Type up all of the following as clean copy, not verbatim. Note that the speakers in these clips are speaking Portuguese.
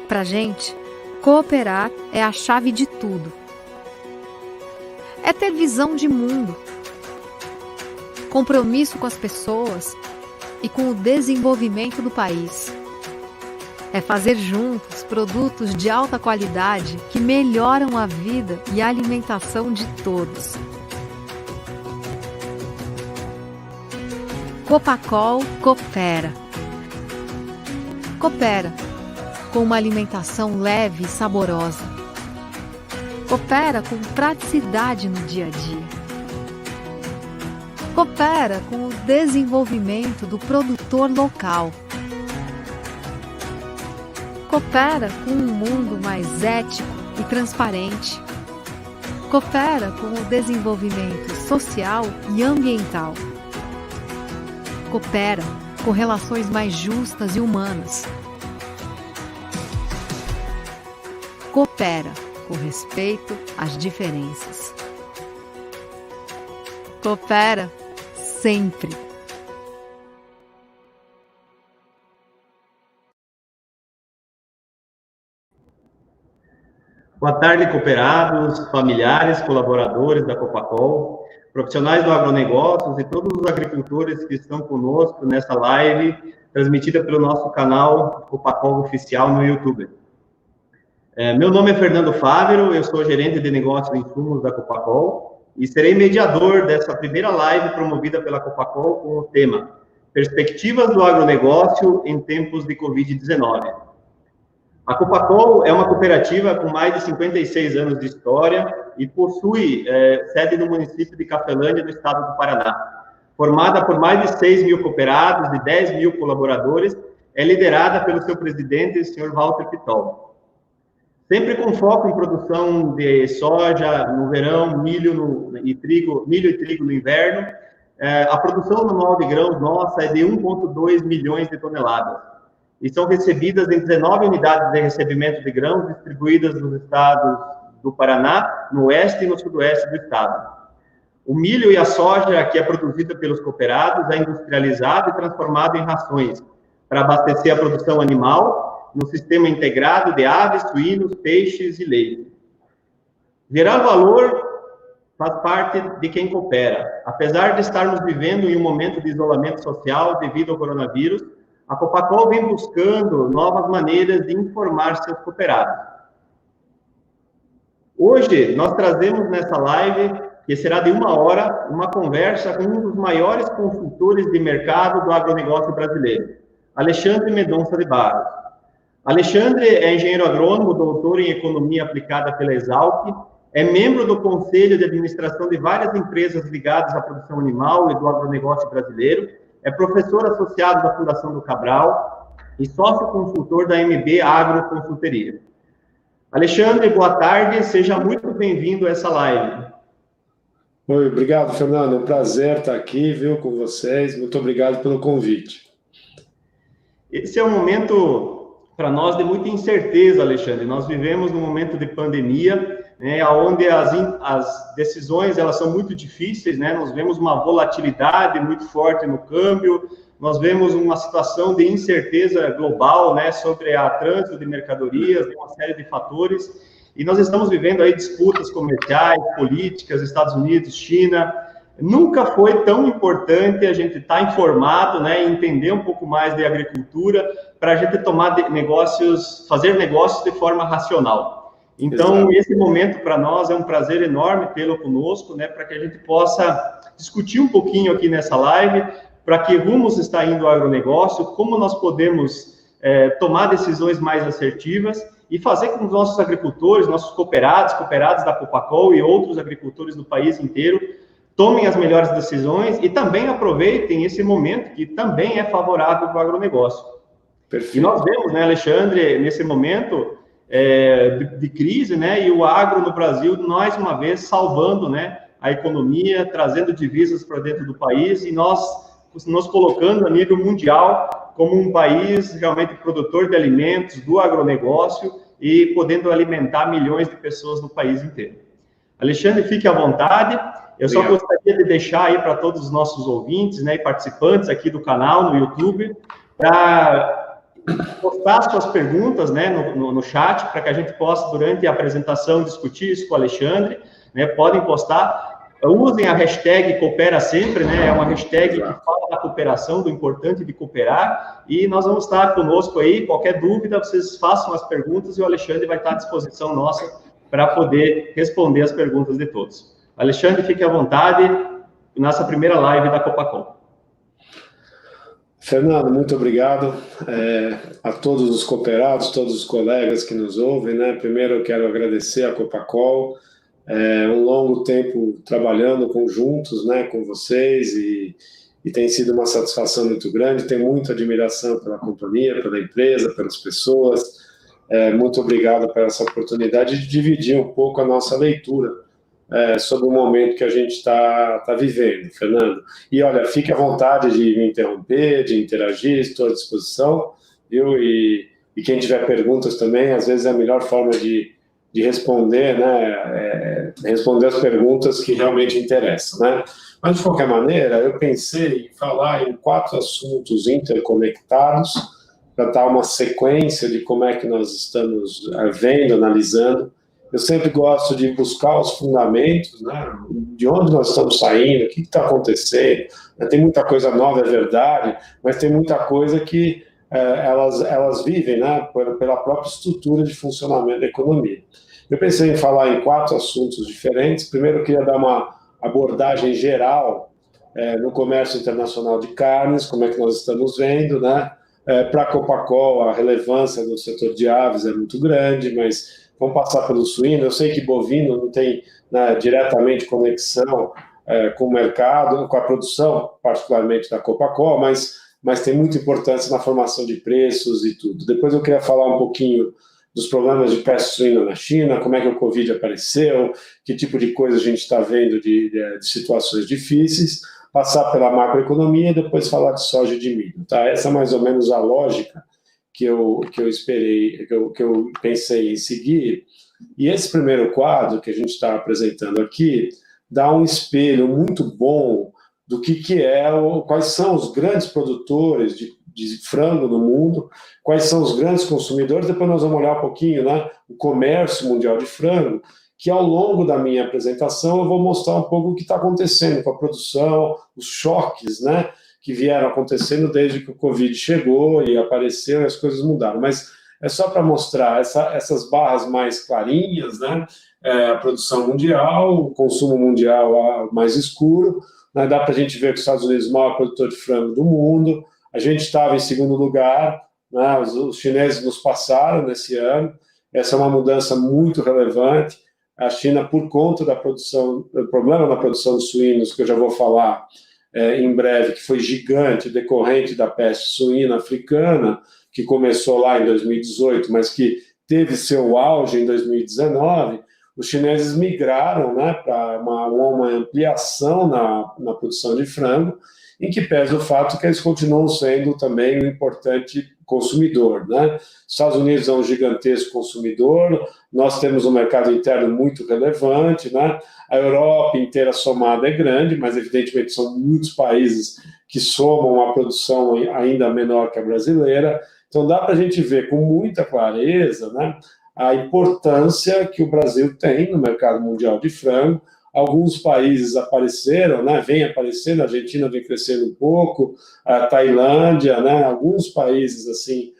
Pra gente, cooperar é a chave de tudo. É ter visão de mundo, compromisso com as pessoas e com o desenvolvimento do país. É fazer juntos produtos de alta qualidade que melhoram a vida e a alimentação de todos. Copacol coopera. Coopera com uma alimentação leve e saborosa. Coopera com praticidade no dia a dia. Coopera com o desenvolvimento do produtor local. Coopera com um mundo mais ético e transparente. Coopera com o desenvolvimento social e ambiental. Coopera com relações mais justas e humanas. Coopera com respeito às diferenças. Coopera sempre. Boa tarde, cooperados, familiares, colaboradores da Copacol, profissionais do agronegócios e todos os agricultores que estão conosco nessa live, transmitida pelo nosso canal Copacol Oficial no YouTube. Meu nome é Fernando Fávero, eu sou gerente de negócios e insumos da Copacol e serei mediador dessa primeira live promovida pela Copacol com o tema Perspectivas do agronegócio em tempos de Covid-19. A Copacol é uma cooperativa com mais de 56 anos de história e possui sede no município de Cafelândia, no estado do Paraná. Formada por mais de 6 mil cooperados e 10 mil colaboradores, é liderada pelo seu presidente, o senhor Walter Pitol. Sempre com foco em produção de soja no verão, milho e trigo no inverno, a produção anual de grãos nossa é de 1,2 milhões de toneladas. E são recebidas em 19 unidades de recebimento de grãos distribuídas nos estados do Paraná, no oeste e no sudoeste do estado. O milho e a soja que é produzida pelos cooperados é industrializado e transformado em rações para abastecer a produção animal no sistema integrado de aves, suínos, peixes e leite. Gerar valor faz parte de quem coopera. Apesar de estarmos vivendo em um momento de isolamento social devido ao coronavírus, a Copacol vem buscando novas maneiras de informar seus cooperados. Hoje, nós trazemos nessa live, que será de 1 hora, uma conversa com um dos maiores consultores de mercado do agronegócio brasileiro, Alexandre Mendonça de Barros. Alexandre é engenheiro agrônomo, doutor em economia aplicada pela Exalc, é membro do conselho de administração de várias empresas ligadas à produção animal e do agronegócio brasileiro, é professor associado da Fundação do Cabral e sócio-consultor da MB Agro Consultoria. Alexandre, boa tarde, seja muito bem-vindo a essa live. Oi, obrigado, Fernando, é um prazer estar aqui, viu, com vocês, muito obrigado pelo convite. Esse é um momento, para nós, de muita incerteza, Alexandre. Nós vivemos num momento de pandemia, né, onde as decisões elas são muito difíceis, né? Nós vemos uma volatilidade muito forte no câmbio, nós vemos uma situação de incerteza global, né, sobre a trânsito de mercadorias, uma série de fatores, e nós estamos vivendo aí disputas comerciais, políticas, Estados Unidos, China. Nunca foi tão importante a gente estar informado, né, e entender um pouco mais de agricultura para a gente fazer negócios de forma racional. Então, exato. Esse momento para nós é um prazer enorme tê-lo conosco, né, para que a gente possa discutir um pouquinho aqui nessa live, para que rumos está indo o agronegócio, como nós podemos tomar decisões mais assertivas e fazer com que os nossos agricultores, nossos cooperados da Copacol e outros agricultores do país inteiro tomem as melhores decisões e também aproveitem esse momento que também é favorável para o agronegócio. Perfeito. E nós vemos, né, Alexandre, nesse momento de crise, né, e o agro no Brasil, mais uma vez, salvando, né, a economia, trazendo divisas para dentro do país e nos colocando a nível mundial como um país realmente produtor de alimentos, do agronegócio e podendo alimentar milhões de pessoas no país inteiro. Alexandre, fique à vontade. Eu só gostaria de deixar aí para todos os nossos ouvintes, né, e participantes aqui do canal, no YouTube, para postar suas perguntas, né, no chat, para que a gente possa, durante a apresentação, discutir isso com o Alexandre, né, podem postar, usem a hashtag Coopera Sempre, né, é uma hashtag que fala da cooperação, do importante de cooperar, e nós vamos estar conosco aí, qualquer dúvida, vocês façam as perguntas, e o Alexandre vai estar à disposição nossa para poder responder as perguntas de todos. Alexandre, fique à vontade, nossa primeira live da Copacol. Fernando, muito obrigado a todos os cooperados, todos os colegas que nos ouvem, né? Primeiro eu quero agradecer a Copacol, um longo tempo trabalhando juntos, né, com vocês, e tem sido uma satisfação muito grande. Tenho muita admiração pela companhia, pela empresa, pelas pessoas. Muito obrigado por essa oportunidade de dividir um pouco a nossa leitura sobre o momento que a gente está vivendo, Fernando. E, olha, fique à vontade de me interromper, de interagir, estou à disposição, viu? E quem tiver perguntas também, às vezes é a melhor forma de responder, né? Responder as perguntas que realmente interessam, né? Mas, de qualquer maneira, eu pensei em falar em 4 assuntos interconectados para dar uma sequência de como é que nós estamos vendo, analisando. Eu sempre gosto de buscar os fundamentos, né? De onde nós estamos saindo, o que está acontecendo. Tem muita coisa nova, é verdade, mas tem muita coisa que elas vivem, né? Pela própria estrutura de funcionamento da economia. Eu pensei em falar em 4 assuntos diferentes. Primeiro, eu queria dar uma abordagem geral no comércio internacional de carnes, como é que nós estamos vendo, né? Para a Copacol, a relevância do setor de aves é muito grande, mas vamos passar pelo suíno. Eu sei que bovino não tem, né, diretamente conexão com o mercado, com a produção, particularmente da Copacol, mas tem muita importância na formação de preços e tudo. Depois eu queria falar um pouquinho dos problemas de peste suína na China, como é que o Covid apareceu, que tipo de coisa a gente está vendo de situações difíceis, passar pela macroeconomia e depois falar de soja e de milho. Tá? Essa é mais ou menos a lógica que eu pensei em seguir. E esse primeiro quadro que a gente está apresentando aqui dá um espelho muito bom do que quais são os grandes produtores de frango no mundo, quais são os grandes consumidores. Depois nós vamos olhar um pouquinho, né, o comércio mundial de frango, que ao longo da minha apresentação eu vou mostrar um pouco o que está acontecendo com a produção, os choques, né, que vieram acontecendo desde que o Covid chegou e apareceu e as coisas mudaram. Mas é só para mostrar essas barras mais clarinhas, né, a produção mundial, o consumo mundial mais escuro, né, dá para a gente ver que os Estados Unidos é o maior produtor de frango do mundo. A gente estava em segundo lugar, né, os chineses nos passaram nesse ano. Essa é uma mudança muito relevante. A China, por conta da produção, do problema na produção de suínos, que eu já vou falar em breve, que foi gigante, decorrente da peste suína africana, que começou lá em 2018, mas que teve seu auge em 2019, os chineses migraram, né, para uma ampliação na produção de frango, em que pesa o fato que eles continuam sendo também um importante consumidor, né? Estados Unidos é um gigantesco consumidor, nós temos um mercado interno muito relevante, né? A Europa inteira somada é grande, mas evidentemente são muitos países que somam uma produção ainda menor que a brasileira. Então dá para a gente ver com muita clareza, né, a importância que o Brasil tem no mercado mundial de frango. Alguns países apareceram, né, vem aparecendo, a Argentina vem crescendo um pouco, a Tailândia, né, alguns países assim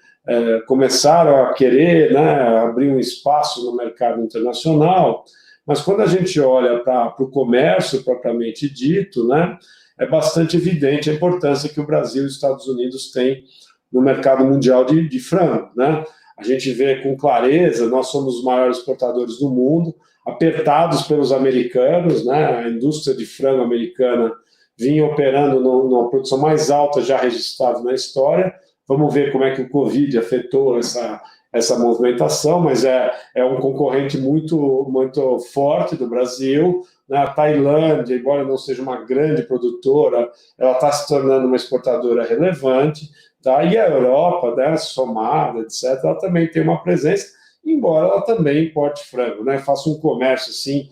começaram a querer, né, abrir um espaço no mercado internacional, mas quando a gente olha para o comércio propriamente dito, né, é bastante evidente a importância que o Brasil e os Estados Unidos têm no mercado mundial de frango, né? A gente vê com clareza, nós somos os maiores exportadores do mundo, apertados pelos americanos, né? A indústria de frango americana vinha operando numa produção mais alta já registrada na história. Vamos ver como é que o Covid afetou essa movimentação, mas é um concorrente muito, muito forte do Brasil. A Tailândia, embora não seja uma grande produtora, ela está se tornando uma exportadora relevante. Tá? E a Europa, né, somada, etc., ela também tem uma presença, embora ela também importe frango, né? Faça um comércio assim,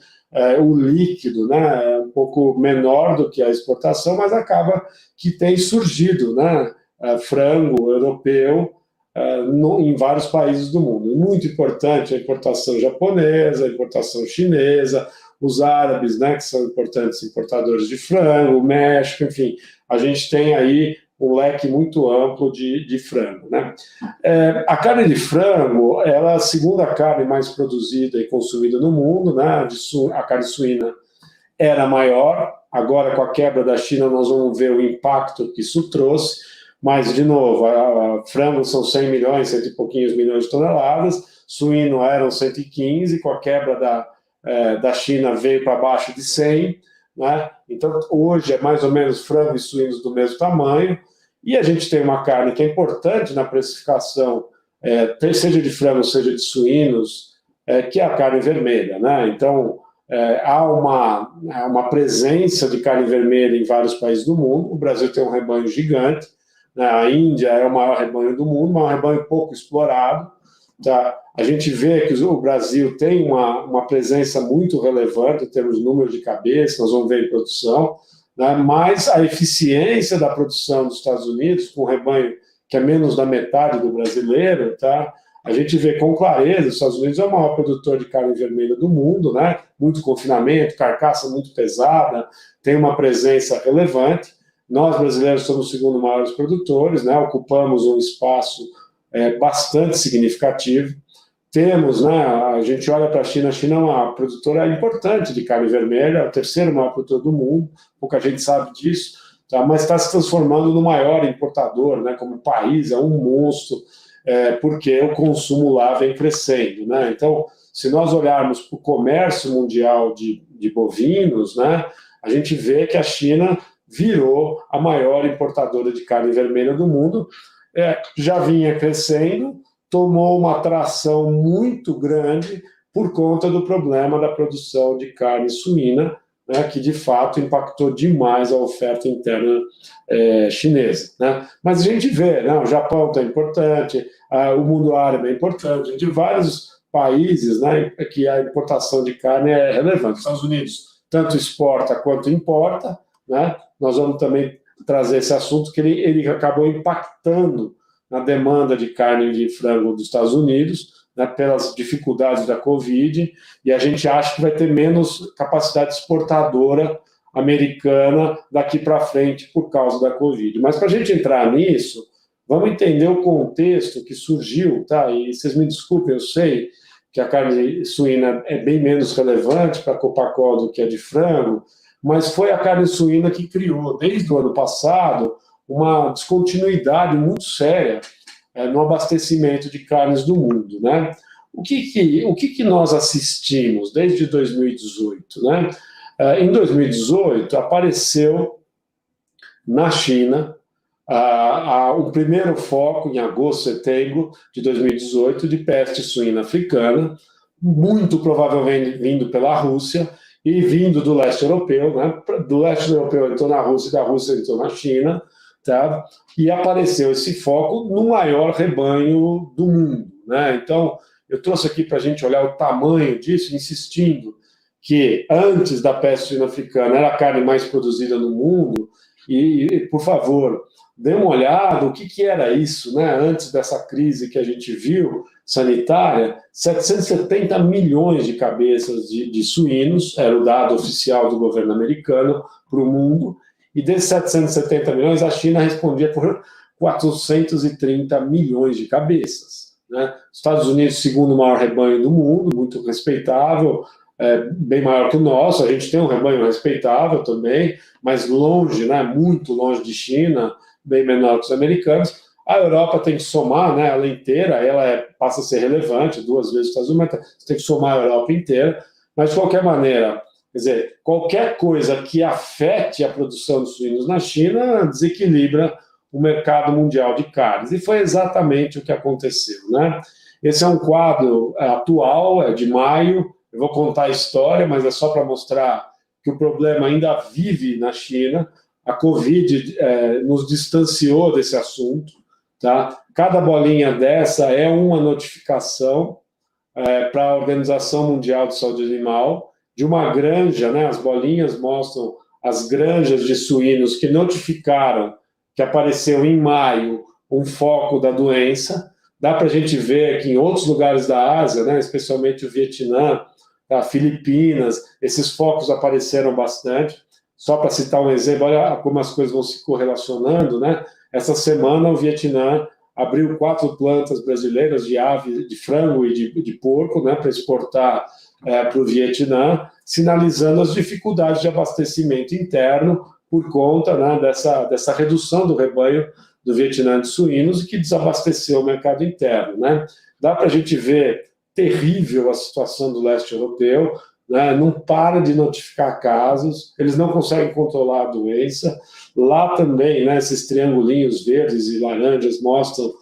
o líquido, né, um pouco menor do que a exportação, mas acaba que tem surgido, né, frango europeu em vários países do mundo. Muito importante a importação japonesa, a importação chinesa, os árabes, né, que são importantes importadores de frango, o México, enfim, a gente tem aí um leque muito amplo de frango, né? A carne de frango, ela é a segunda carne mais produzida e consumida no mundo, né? A carne suína era maior, agora com a quebra da China nós vamos ver o impacto que isso trouxe, mas, de novo, frango são 100 milhões, 100 e pouquinhos milhões de toneladas, suíno eram 115, com a quebra da China veio para baixo de 100, né? Então, hoje é mais ou menos frango e suínos do mesmo tamanho, e a gente tem uma carne que é importante na precificação, seja de frango, seja de suínos, que é a carne vermelha, né? Então, há uma presença de carne vermelha em vários países do mundo. O Brasil tem um rebanho gigante, né? A Índia é o maior rebanho do mundo, mas é um rebanho pouco explorado. Tá? A gente vê que o Brasil tem uma presença muito relevante em termos de número de cabeças, nós vamos ver em produção, né? Mas a eficiência da produção dos Estados Unidos, com um rebanho que é menos da metade do brasileiro, tá? A gente vê com clareza, os Estados Unidos é o maior produtor de carne vermelha do mundo, né? Muito confinamento, carcaça muito pesada, tem uma presença relevante. Nós, brasileiros, somos os segundo maiores produtores, né? Ocupamos um espaço bastante significativo. Temos, né? A gente olha para a China é uma produtora importante de carne vermelha, é o terceiro maior produtor do mundo, pouca gente sabe disso, tá? Mas está se transformando no maior importador, né? Como país, é um monstro, porque o consumo lá vem crescendo, né? Então, se nós olharmos para o comércio mundial de bovinos, né? A gente vê que a China virou a maior importadora de carne vermelha do mundo, já vinha crescendo, tomou uma tração muito grande por conta do problema da produção de carne suína, né, que de fato impactou demais a oferta interna chinesa, né? Mas a gente vê, né, o Japão está importante, o mundo árabe é importante, de vários países, né, que a importação de carne é relevante. Os Estados Unidos tanto exporta quanto importa, né? Nós vamos também trazer esse assunto que ele acabou impactando na demanda de carne de frango dos Estados Unidos, né, pelas dificuldades da Covid, e a gente acha que vai ter menos capacidade exportadora americana daqui para frente por causa da Covid. Mas para a gente entrar nisso, vamos entender o contexto que surgiu, tá? E vocês me desculpem, eu sei que a carne suína é bem menos relevante para a Copacol do que a de frango, mas foi a carne suína que criou, desde o ano passado, uma descontinuidade muito séria no abastecimento de carnes do mundo, né? O que nós assistimos desde 2018, né? Em 2018, apareceu na China o primeiro foco, em agosto, setembro de 2018, de peste suína africana, muito provavelmente vindo pela Rússia e vindo do leste europeu, né? Do leste europeu entrou na Rússia, da Rússia entrou na China, tá? E apareceu esse foco no maior rebanho do mundo, né? Então, eu trouxe aqui para a gente olhar o tamanho disso, insistindo que antes da peste suína africana era a carne mais produzida no mundo, e por favor, dê uma olhada o que era isso, né? Antes dessa crise que a gente viu, sanitária, 770 milhões de cabeças de suínos, era o dado oficial do governo americano para o mundo, e desses 770 milhões, a China respondia por 430 milhões de cabeças, né? Estados Unidos, segundo maior rebanho do mundo, muito respeitável, bem maior que o nosso, a gente tem um rebanho respeitável também, mas longe, né? Muito longe de China, bem menor que os americanos. A Europa tem que somar, né, ela inteira, ela passa a ser relevante, 2 vezes os Estados Unidos, mas você tem que somar a Europa inteira, mas de qualquer maneira, quer dizer, qualquer coisa que afete a produção de suínos na China desequilibra o mercado mundial de carnes, e foi exatamente o que aconteceu, né? Esse é um quadro atual, é de maio, eu vou contar a história, mas é só para mostrar que o problema ainda vive na China. A Covid nos distanciou desse assunto, tá? Cada bolinha dessa é uma notificação para a Organização Mundial de Saúde Animal de uma granja, né? As bolinhas mostram as granjas de suínos que notificaram que apareceu em maio um foco da doença, Dá para a gente ver que em outros lugares da Ásia, né, especialmente o Vietnã, tá, Filipinas, esses focos apareceram bastante. Só para citar um exemplo, olha como as coisas vão se correlacionando, né? Essa semana o Vietnã abriu 4 plantas brasileiras de ave, de frango e de porco, né, para exportar para o Vietnã, sinalizando as dificuldades de abastecimento interno por conta, né, dessa redução do rebanho do Vietnã de suínos e que desabasteceu o mercado interno, né? Dá para a gente ver terrível a situação do leste europeu, né? Não para de notificar casos, eles não conseguem controlar a doença. Lá também, né, esses triangulinhos verdes e laranjas mostram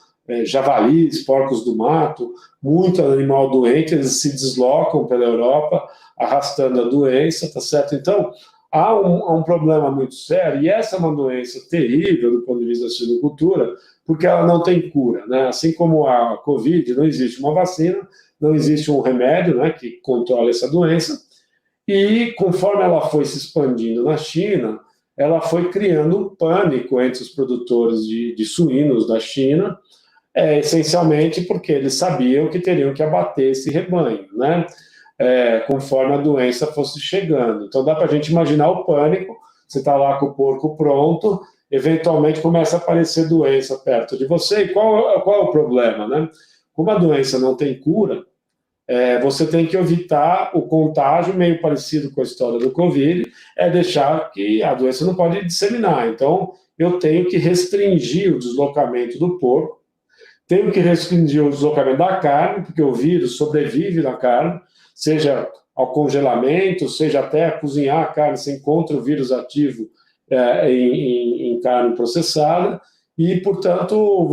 javalis, porcos do mato, muito animal doente, eles se deslocam pela Europa, arrastando a doença, tá certo? Então, há um problema muito sério, e essa é uma doença terrível do ponto de vista da suinocultura, porque ela não tem cura, né? Assim como a Covid, não existe uma vacina, não existe um remédio, né, que controle essa doença, e conforme ela foi se expandindo na China, ela foi criando um pânico entre os produtores de suínos da China, essencialmente porque eles sabiam que teriam que abater esse rebanho, né? Conforme a doença fosse chegando. Então dá para a gente imaginar o pânico, você está lá com o porco pronto, eventualmente começa a aparecer doença perto de você, e qual é o problema, né? Como a doença não tem cura, você tem que evitar o contágio, meio parecido com a história do Covid, deixar que a doença não pode disseminar. Então, eu tenho que restringir o deslocamento do porco, tenho que restringir o deslocamento da carne, porque o vírus sobrevive na carne, seja ao congelamento, seja até a cozinhar a carne, você encontra o vírus ativo em carne processada, e, portanto,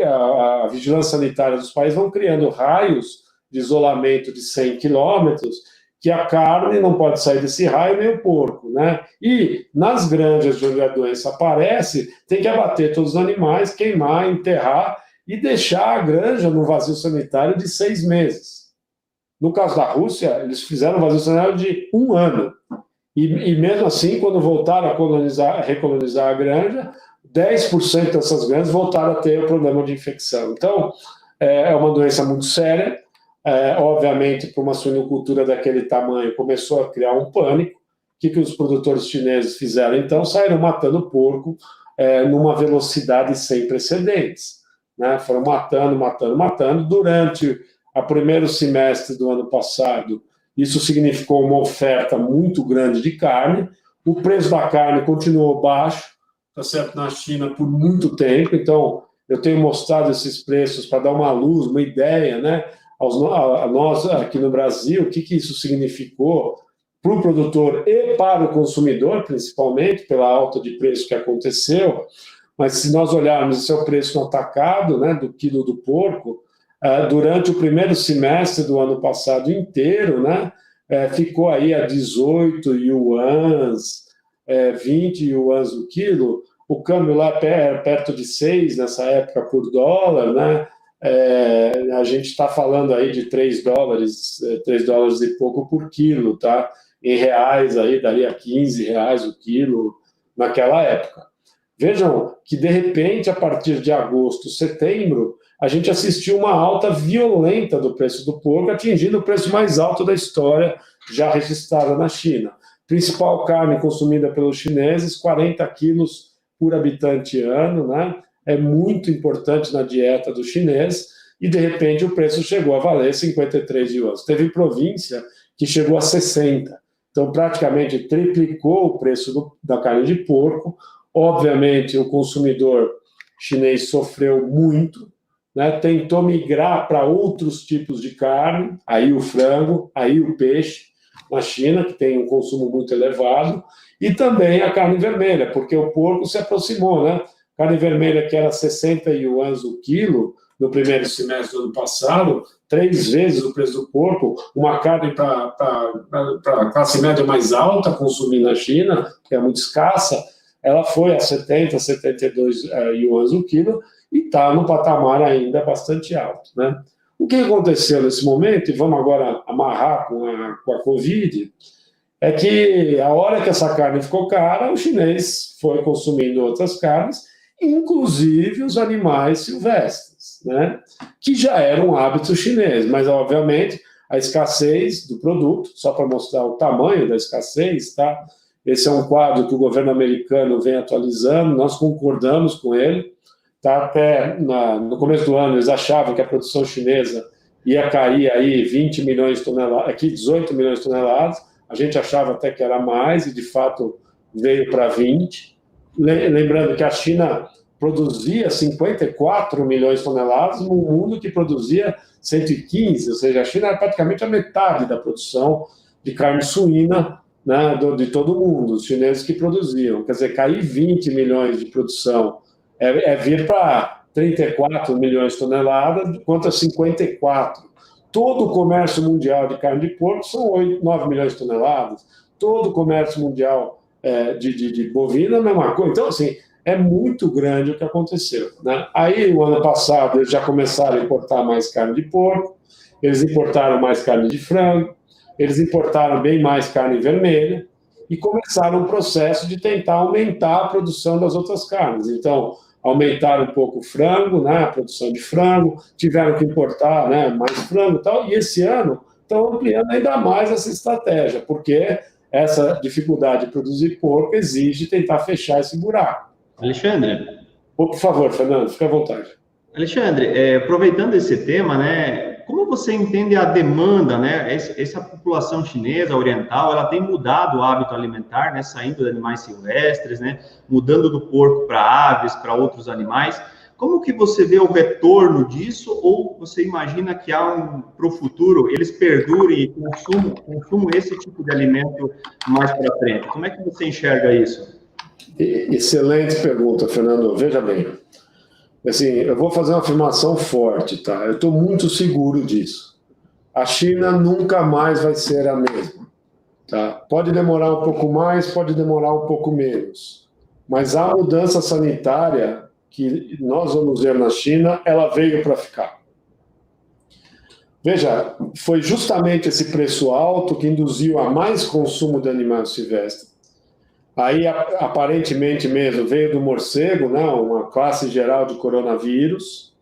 a vigilância sanitária dos países vão criando raios de isolamento de 100 quilômetros, que a carne não pode sair desse raio, nem o porco, né? E nas granjas onde a doença aparece, tem que abater todos os animais, queimar, enterrar e deixar a granja no vazio sanitário de 6 meses. No caso da Rússia, eles fizeram um vazio sanitário de 1 ano. E mesmo assim, quando voltaram a recolonizar a granja, 10% dessas granjas voltaram a ter o problema de infecção. Então, é uma doença muito séria. Obviamente, para uma suinocultura daquele tamanho, começou a criar um pânico. O que os produtores chineses fizeram, então? Saíram matando o porco numa velocidade sem precedentes, né? Foram matando. Durante o primeiro semestre do ano passado, isso significou uma oferta muito grande de carne. O preço da carne continuou baixo, tá certo, na China por muito tempo. Então, eu tenho mostrado esses preços para dar uma luz, uma ideia, né? A nós aqui no Brasil, o que isso significou para o produtor e para o consumidor, principalmente pela alta de preço que aconteceu. Mas se nós olharmos esse é o preço no atacado, né, do quilo do porco, durante o primeiro semestre do ano passado inteiro, né, ficou aí a 18 yuans, 20 yuans o quilo, o câmbio lá perto de 6 nessa época por dólar, né? A gente está falando aí de 3 dólares e pouco por quilo, tá? Em reais aí daria 15 reais o quilo naquela época. Vejam que de repente a partir de agosto, setembro, a gente assistiu uma alta violenta do preço do porco, atingindo o preço mais alto da história já registrada na China. Principal carne consumida pelos chineses, 40 quilos por habitante ano, né? É muito importante na dieta do chinês, e de repente o preço chegou a valer 53 yuans. Teve província que chegou a 60. Então praticamente triplicou o preço da carne de porco. Obviamente o consumidor chinês sofreu muito, né? Tentou migrar para outros tipos de carne, aí o frango, aí o peixe, na China, que tem um consumo muito elevado, e também a carne vermelha, porque o porco se aproximou, né? Carne vermelha que era 60 yuans o quilo no primeiro semestre do ano passado, 3 vezes o preço do porco, uma carne para a classe média mais alta consumir na China, que é muito escassa, ela foi a 70, 72 yuans o quilo e está no patamar ainda bastante alto, né? O que aconteceu nesse momento, e vamos agora amarrar com a Covid, é que a hora que essa carne ficou cara, o chinês foi consumindo outras carnes, inclusive os animais silvestres. carnes, né? Que já era um hábito chinês, mas, obviamente, a escassez do produto, só para mostrar o tamanho da escassez, tá? Esse é um quadro que o governo americano vem atualizando, nós concordamos com ele, tá? Até no começo do ano eles achavam que a produção chinesa ia cair aí 20 milhões de toneladas, aqui 18 milhões de toneladas, a gente achava até que era mais, e de fato veio para 20. Lembrando que a China produzia 54 milhões de toneladas, num mundo que produzia 115, ou seja, a China era praticamente a metade da produção de carne suína, né, de todo mundo, os chineses que produziam. Quer dizer, cair 20 milhões de produção é vir para 34 milhões de toneladas, quanto a 54. Todo o comércio mundial de carne de porco são 9 milhões de toneladas. Todo o comércio mundial de bovina é a mesma coisa. Então, assim, é muito grande o que aconteceu, né? Aí, o ano passado, eles já começaram a importar mais carne de porco, eles importaram mais carne de frango, eles importaram bem mais carne vermelha e começaram um processo de tentar aumentar a produção das outras carnes. Então, aumentaram um pouco o frango, né, a produção de frango, tiveram que importar, né, mais frango e tal, e esse ano estão ampliando ainda mais essa estratégia, porque essa dificuldade de produzir porco exige tentar fechar esse buraco. Alexandre. Por favor, Fernando, fique à vontade. Alexandre, aproveitando esse tema, né, como você entende a demanda, né, essa população chinesa, oriental, ela tem mudado o hábito alimentar, né, saindo de animais silvestres, né, mudando do porco para aves, para outros animais. Como que você vê o retorno disso, ou você imagina que para o futuro eles perdurem e consumam esse tipo de alimento mais para frente? Como é que você enxerga isso? Excelente pergunta, Fernando. Veja bem, assim, eu vou fazer uma afirmação forte, tá? Eu estou muito seguro disso. A China nunca mais vai ser a mesma, tá? Pode demorar um pouco mais, pode demorar um pouco menos, mas a mudança sanitária que nós vamos ver na China, ela veio para ficar. Veja, foi justamente esse preço alto que induziu a mais consumo de animais silvestres. Aí, aparentemente mesmo, veio do morcego, né, uma classe geral de coronavírus,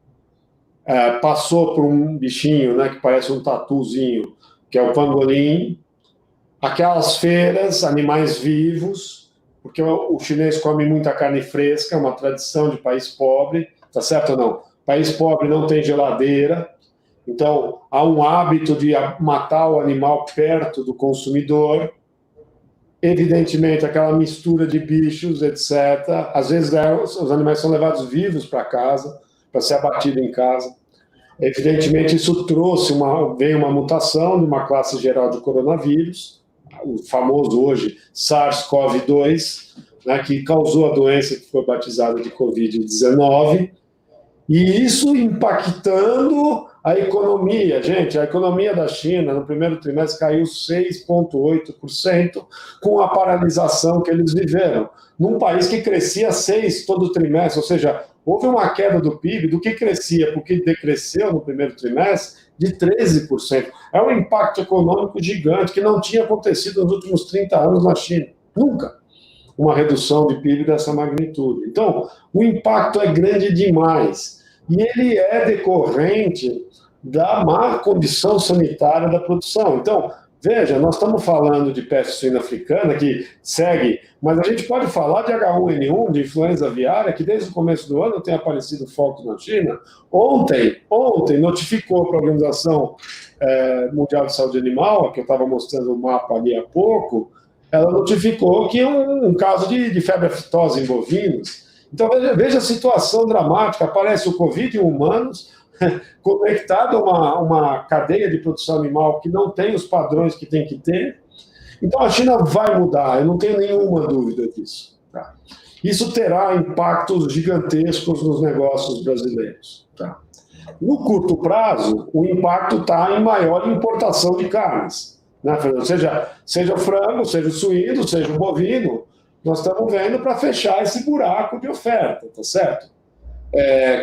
passou por um bichinho, né, que parece um tatuzinho, que é o pangolim, aquelas feiras, animais vivos, porque o chinês come muita carne fresca, é uma tradição de país pobre, tá certo ou não? País pobre não tem geladeira, então há um hábito de matar o animal perto do consumidor. Evidentemente, aquela mistura de bichos, etc. Às vezes, os animais são levados vivos para casa, para ser abatido em casa. Evidentemente, isso veio uma mutação de uma classe geral de coronavírus, o famoso hoje SARS-CoV-2, né, que causou a doença que foi batizada de Covid-19, e isso impactando a economia. Gente, a economia da China no primeiro trimestre caiu 6,8% com a paralisação que eles viveram. Num país que crescia 6% todo trimestre, ou seja, houve uma queda do PIB, do que crescia, porque decresceu no primeiro trimestre, de 13%. É um impacto econômico gigante que não tinha acontecido nos últimos 30 anos na China. Nunca uma redução de PIB dessa magnitude. Então, o impacto é grande demais. E ele é decorrente da má condição sanitária da produção. Então, veja, nós estamos falando de peste suína africana, que segue, mas a gente pode falar de H1N1, de influenza aviária, que desde o começo do ano tem aparecido focos na China. Ontem notificou para a Organização Mundial de Saúde Animal, que eu estava mostrando o mapa ali há pouco, ela notificou que um caso de febre aftosa em bovinos. Então, veja a situação dramática, aparece o Covid em humanos, conectado a uma cadeia de produção animal que não tem os padrões que tem que ter. Então, a China vai mudar, eu não tenho nenhuma dúvida disso. Tá? Isso terá impactos gigantescos nos negócios brasileiros. Tá? No curto prazo, o impacto está em maior importação de carnes. Né, Fernando? Seja o frango, seja o suíno, seja o bovino, nós estamos vendo para fechar esse buraco de oferta, tá certo?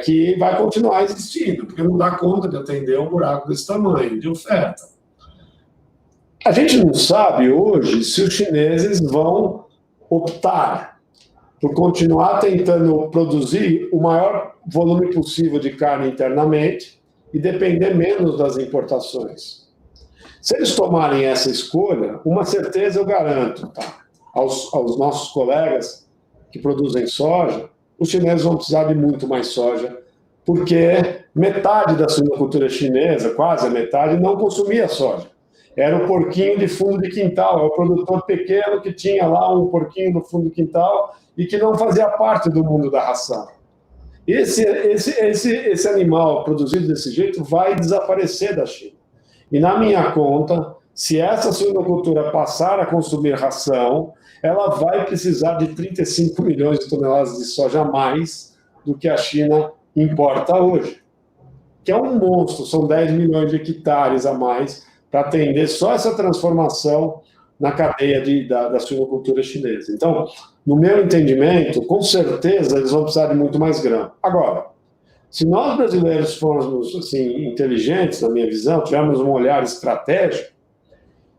Que vai continuar existindo, porque não dá conta de atender um buraco desse tamanho de oferta. A gente não sabe hoje se os chineses vão optar por continuar tentando produzir o maior volume possível de carne internamente e depender menos das importações. Se eles tomarem essa escolha, uma certeza eu garanto, tá? Aos nossos colegas que produzem soja, os chineses vão precisar de muito mais soja, porque metade da suinocultura chinesa, quase a metade, não consumia soja. Era o porquinho de fundo de quintal, é o produtor pequeno que tinha lá um porquinho no fundo do quintal e que não fazia parte do mundo da ração. Esse animal produzido desse jeito vai desaparecer da China. E na minha conta, se essa suinocultura passar a consumir ração, ela vai precisar de 35 milhões de toneladas de soja a mais do que a China importa hoje, que é um monstro, são 10 milhões de hectares a mais para atender só essa transformação na cadeia da suinocultura chinesa. Então, no meu entendimento, com certeza eles vão precisar de muito mais grão. Agora, se nós brasileiros formos assim, inteligentes, na minha visão, tivermos um olhar estratégico,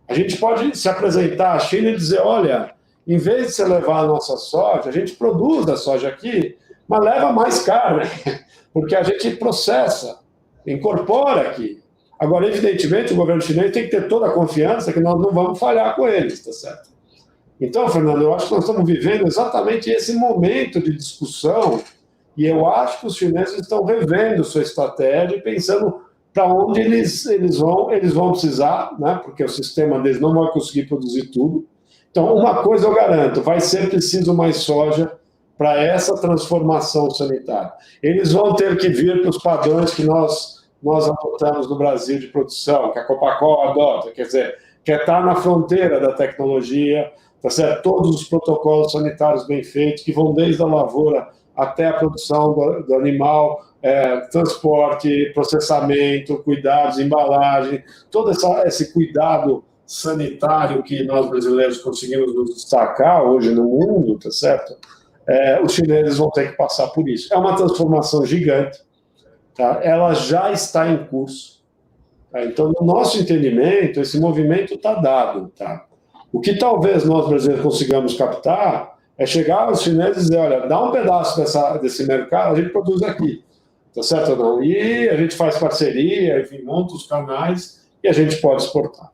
a gente pode se apresentar à China e dizer, olha, em vez de você levar a nossa soja, a gente produz a soja aqui, mas leva mais carne, porque a gente processa, incorpora aqui. Agora, evidentemente, o governo chinês tem que ter toda a confiança que nós não vamos falhar com eles, tá certo? Então, Fernando, eu acho que nós estamos vivendo exatamente esse momento de discussão e eu acho que os chineses estão revendo sua estratégia e pensando para onde eles vão precisar, né? Porque o sistema deles não vai conseguir produzir tudo. Então, uma coisa eu garanto, vai ser preciso mais soja para essa transformação sanitária. Eles vão ter que vir para os padrões que nós adotamos no Brasil de produção, que a Copacol adota, quer dizer, quer estar na fronteira da tecnologia, tá certo? Todos os protocolos sanitários bem feitos, que vão desde a lavoura até a produção do animal, transporte, processamento, cuidados, embalagem, todo esse cuidado sanitário que nós brasileiros conseguimos nos destacar hoje no mundo, tá certo? Os chineses vão ter que passar por isso. É uma transformação gigante, tá? Ela já está em curso. Tá? Então, no nosso entendimento, esse movimento está dado. Tá? O que talvez nós brasileiros consigamos captar é chegar aos chineses e dizer, olha, dá um pedaço desse mercado, a gente produz aqui. Tá certo ou não? E a gente faz parceria, enfim, monta os canais e a gente pode exportar.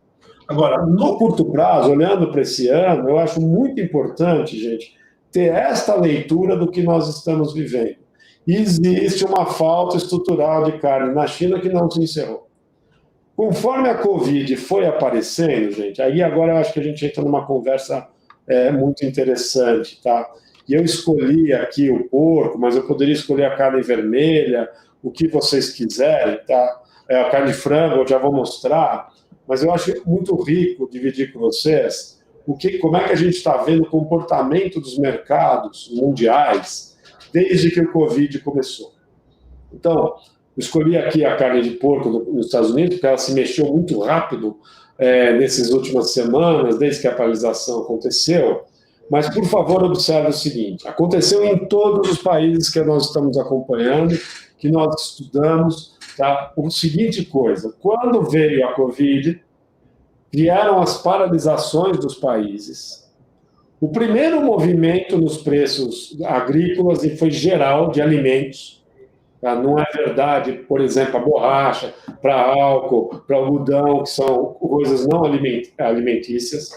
Agora, no curto prazo, olhando para esse ano, eu acho muito importante, gente, ter esta leitura do que nós estamos vivendo. Existe uma falta estrutural de carne na China que não se encerrou. Conforme a Covid foi aparecendo, gente, aí agora eu acho que a gente entra numa conversa muito interessante, tá? E eu escolhi aqui o porco, mas eu poderia escolher a carne vermelha, o que vocês quiserem, tá? A carne de frango eu já vou mostrar, mas eu acho muito rico dividir com vocês como é que a gente está vendo o comportamento dos mercados mundiais desde que o Covid começou. Então, eu escolhi aqui a carne de porco nos Estados Unidos, porque ela se mexeu muito rápido nessas últimas semanas, desde que a paralisação aconteceu. Mas, por favor, observe o seguinte, aconteceu em todos os países que nós estamos acompanhando, que nós estudamos, tá? A seguinte coisa, quando veio a Covid, vieram as paralisações dos países. O primeiro movimento nos preços agrícolas, e foi geral, de alimentos, tá? Não é verdade, por exemplo, a borracha, para álcool, para algodão, que são coisas não alimentícias.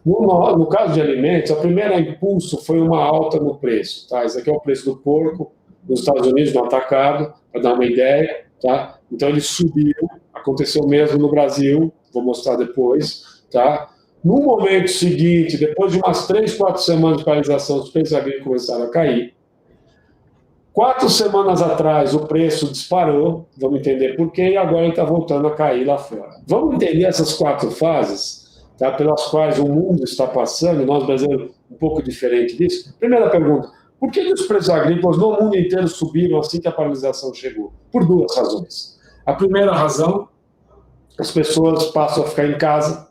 No caso de alimentos, o primeiro impulso foi uma alta no preço. Tá? Esse aqui é o preço do porco nos Estados Unidos, no atacado, para dar uma ideia. Tá? Então, ele subiu, aconteceu mesmo no Brasil, vou mostrar depois. Tá? No momento seguinte, depois de umas 3, 4 semanas de paralisação, os preços agrícolas começaram a cair. 4 semanas atrás, o preço disparou, vamos entender por quê, e agora ele está voltando a cair lá fora. Vamos entender essas 4 fases, tá, pelas quais o mundo está passando, nós brasileiros um pouco diferente disso. Primeira pergunta, por que os preços agrícolas no mundo inteiro subiram assim que a paralisação chegou? Por 2 razões. A primeira razão, as pessoas passam a ficar em casa.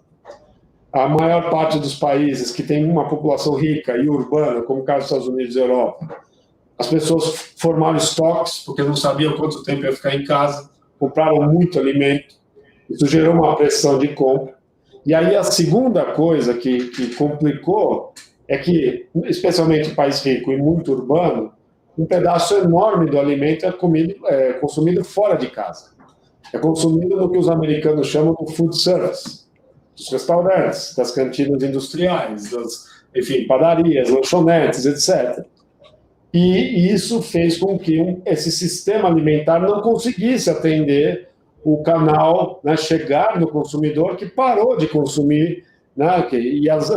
A maior parte dos países que tem uma população rica e urbana, como o caso dos Estados Unidos e Europa, as pessoas formaram estoques, porque não sabiam quanto tempo ia ficar em casa, compraram muito alimento, isso gerou uma pressão de compra. E aí a segunda coisa que complicou é que, especialmente em país rico e muito urbano, um pedaço enorme do alimento é consumido fora de casa. É consumido no que os americanos chamam de food service, dos restaurantes, das cantinas industriais, enfim, padarias, lanchonetes, etc. E isso fez com que esse sistema alimentar não conseguisse atender o canal, né, chegar no consumidor que parou de consumir, né,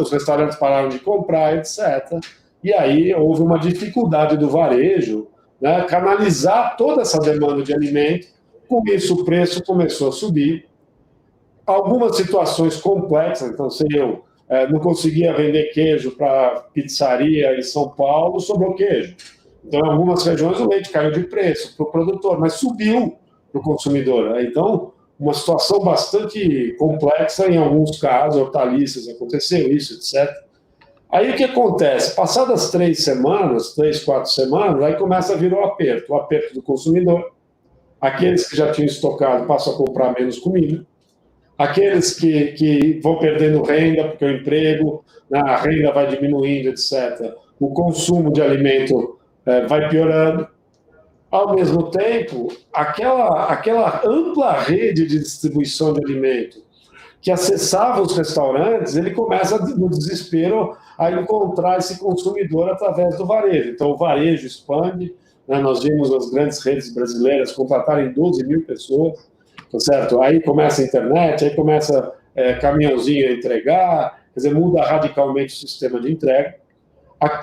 os restaurantes pararam de comprar, etc. E aí houve uma dificuldade do varejo, né, canalizar toda essa demanda de alimento. Com isso, o preço começou a subir. Algumas situações complexas, então, se eu não conseguia vender queijo para pizzaria em São Paulo, sobrou queijo. Então, em algumas regiões, o leite caiu de preço para o produtor, mas subiu para o consumidor. Então, uma situação bastante complexa em alguns casos, hortaliças, aconteceu isso, etc. Aí o que acontece? Passadas 3 semanas, 3, 4 semanas, aí começa a vir o aperto do consumidor. Aqueles que já tinham estocado passam a comprar menos comida. Aqueles que vão perdendo renda, porque o emprego, né, a renda vai diminuindo, etc. O consumo de alimento vai piorando. Ao mesmo tempo, aquela ampla rede de distribuição de alimento que acessava os restaurantes, ele começa, no desespero, a encontrar esse consumidor através do varejo. Então, o varejo expande, né? Nós vimos as grandes redes brasileiras contratarem 12 mil pessoas, tá certo? Aí começa a internet, aí começa caminhãozinho a entregar, quer dizer, muda radicalmente o sistema de entrega.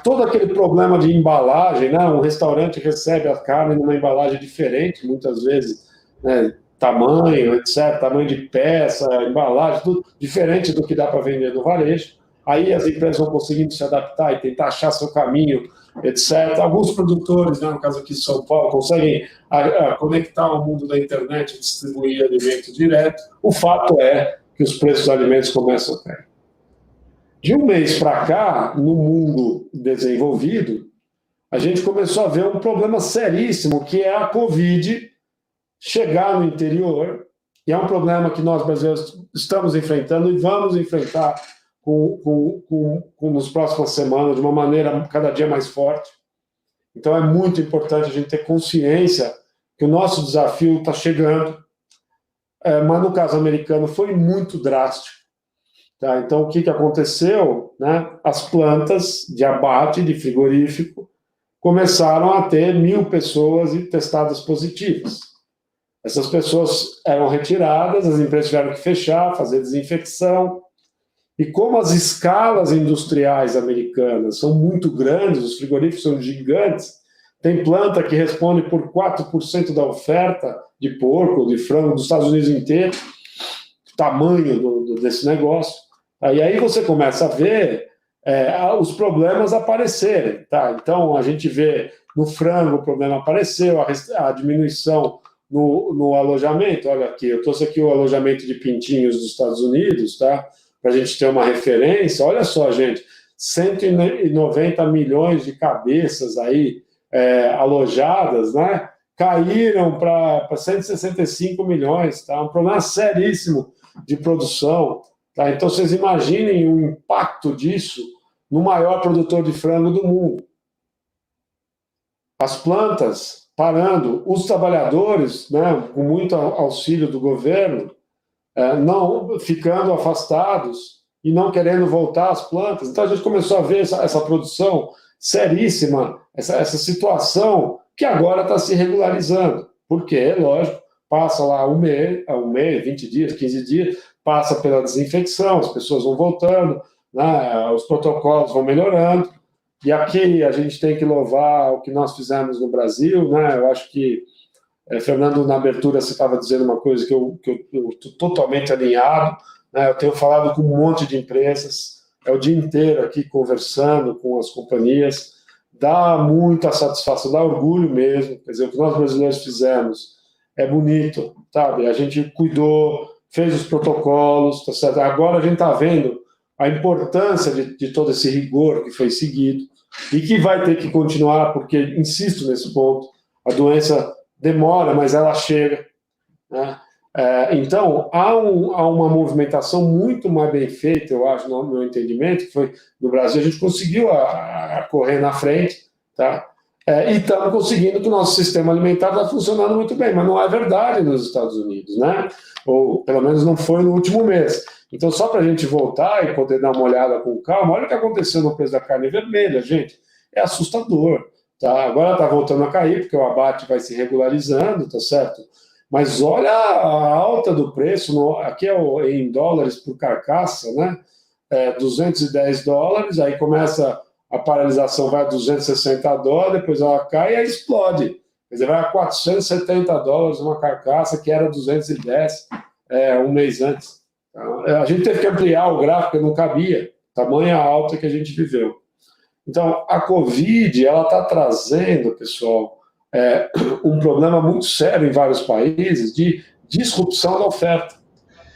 Todo aquele problema de embalagem, né? Um restaurante recebe a carne numa embalagem diferente, muitas vezes, né? Tamanho, etc., tamanho de peça, embalagem, tudo diferente do que dá para vender no varejo. Aí as empresas vão conseguindo se adaptar e tentar achar seu caminho, etc. Alguns produtores, né, no caso aqui de São Paulo, conseguem conectar o mundo da internet e distribuir alimento direto. O fato é que os preços dos alimentos começam a cair. De um mês para cá, no mundo desenvolvido, a gente começou a ver um problema seríssimo, que é a Covid chegar no interior, e é um problema que nós brasileiros estamos enfrentando e vamos enfrentar nas próximas semanas de uma maneira cada dia mais forte. Então é muito importante a gente ter consciência que o nosso desafio está chegando, mas no caso americano foi muito drástico. Tá? Então o que aconteceu? Né? As plantas de abate de frigorífico começaram a ter 1.000 pessoas testadas positivas. Essas pessoas eram retiradas, as empresas tiveram que fechar, fazer desinfecção. E como as escalas industriais americanas são muito grandes, os frigoríficos são gigantes, tem planta que responde por 4% da oferta de porco, de frango dos Estados Unidos inteiro, o tamanho desse negócio. E aí você começa a ver os problemas aparecerem. Tá? Então, a gente vê no frango o problema apareceu, a diminuição no alojamento. Olha aqui, eu trouxe aqui o alojamento de pintinhos dos Estados Unidos, tá? Para a gente ter uma referência. Olha só, gente, 190 milhões de cabeças aí alojadas, né? Caíram para 165 milhões, tá? Um problema seríssimo de produção, tá? Então, vocês imaginem o impacto disso no maior produtor de frango do mundo. As plantas parando, os trabalhadores, né, com muito auxílio do governo, não ficando afastados e não querendo voltar às plantas. Então a gente começou a ver essa produção seríssima, essa situação que agora está se regularizando. Porque, lógico, passa lá um mês, 20 dias, 15 dias, passa pela desinfecção, as pessoas vão voltando, né, os protocolos vão melhorando. E aqui a gente tem que louvar o que nós fizemos no Brasil, né? Eu acho que, Fernando, na abertura você estava dizendo uma coisa que eu estou totalmente alinhado, né? Eu tenho falado com um monte de empresas, o dia inteiro aqui conversando com as companhias, dá muita satisfação, dá orgulho mesmo, quer dizer, o que nós brasileiros fizemos é bonito, sabe? A gente cuidou, fez os protocolos, tá certo? Agora a gente está vendo a importância de todo esse rigor que foi seguido e que vai ter que continuar, porque, insisto nesse ponto, a doença demora, mas ela chega, né? Então, há uma movimentação muito mais bem feita, eu acho, no meu entendimento, que foi no Brasil, a gente conseguiu correr na frente, tá? E estamos conseguindo que o nosso sistema alimentar está funcionando muito bem, mas não é verdade nos Estados Unidos, né? Ou pelo menos não foi no último mês. Então, só para a gente voltar e poder dar uma olhada com calma, olha o que aconteceu no preço da carne vermelha, gente. É assustador. Tá? Agora está voltando a cair, porque o abate vai se regularizando, tá certo? Mas olha a alta do preço, aqui é em dólares por carcaça, né? $210, aí começa a paralisação, vai a $260, depois ela cai e aí explode. Quer dizer, vai a $470 uma carcaça que era 210 um mês antes. Então, a gente teve que ampliar o gráfico, não cabia, tamanha alta que a gente viveu. Então, a Covid, ela está trazendo, pessoal, um problema muito sério em vários países de disrupção da oferta.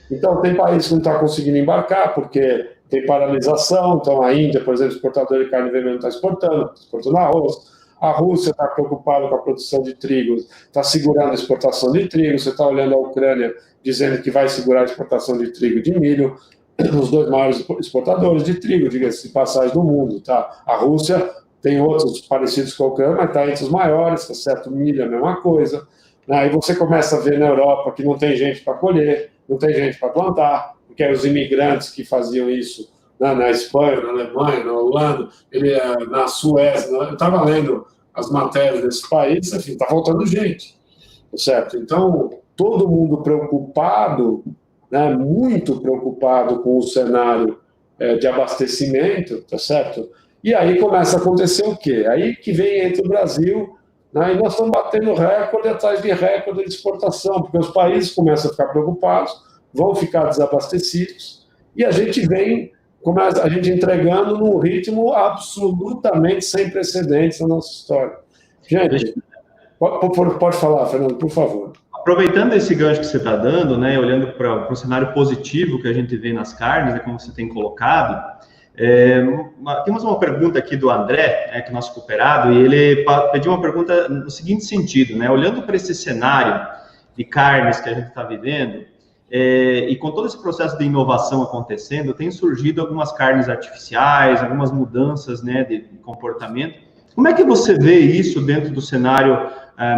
Então, tem países que não estão conseguindo embarcar porque tem paralisação. Então, a Índia, por exemplo, exportador de carne vermelha não está exportando arroz. A Rússia está preocupada com a produção de trigo, está segurando a exportação de trigo. Você está olhando a Ucrânia dizendo que vai segurar a exportação de trigo e de milho, os dois maiores exportadores de trigo, diga-se de passagem, do mundo. Tá? A Rússia tem outros parecidos com a Ucrânia, mas está entre os maiores, tá certo? Milho é a mesma coisa. Aí você começa a ver na Europa que não tem gente para colher, não tem gente para plantar, porque eram os imigrantes que faziam isso na Espanha, na Alemanha, na Holanda, na Suécia. Eu estava lendo as matérias desse país, enfim, está faltando gente, certo? Então, todo mundo preocupado, né, muito preocupado com o cenário de abastecimento, tá certo? E aí começa a acontecer o quê? Aí que vem entre o Brasil, né, e nós estamos batendo recorde atrás de recorde de exportação, porque os países começam a ficar preocupados, vão ficar desabastecidos, e a gente vem, a gente entregando num ritmo absolutamente sem precedentes na nossa história. Gente, pode falar, Fernando, por favor. Aproveitando esse gancho que você está dando, né, olhando para o cenário positivo que a gente vê nas carnes, né, como você tem colocado, temos uma pergunta aqui do André, que é nosso cooperado, e ele pediu uma pergunta no seguinte sentido, né, olhando para esse cenário de carnes que a gente está vivendo, e com todo esse processo de inovação acontecendo, tem surgido algumas carnes artificiais, algumas mudanças, né, de comportamento. Como é que você vê isso dentro do cenário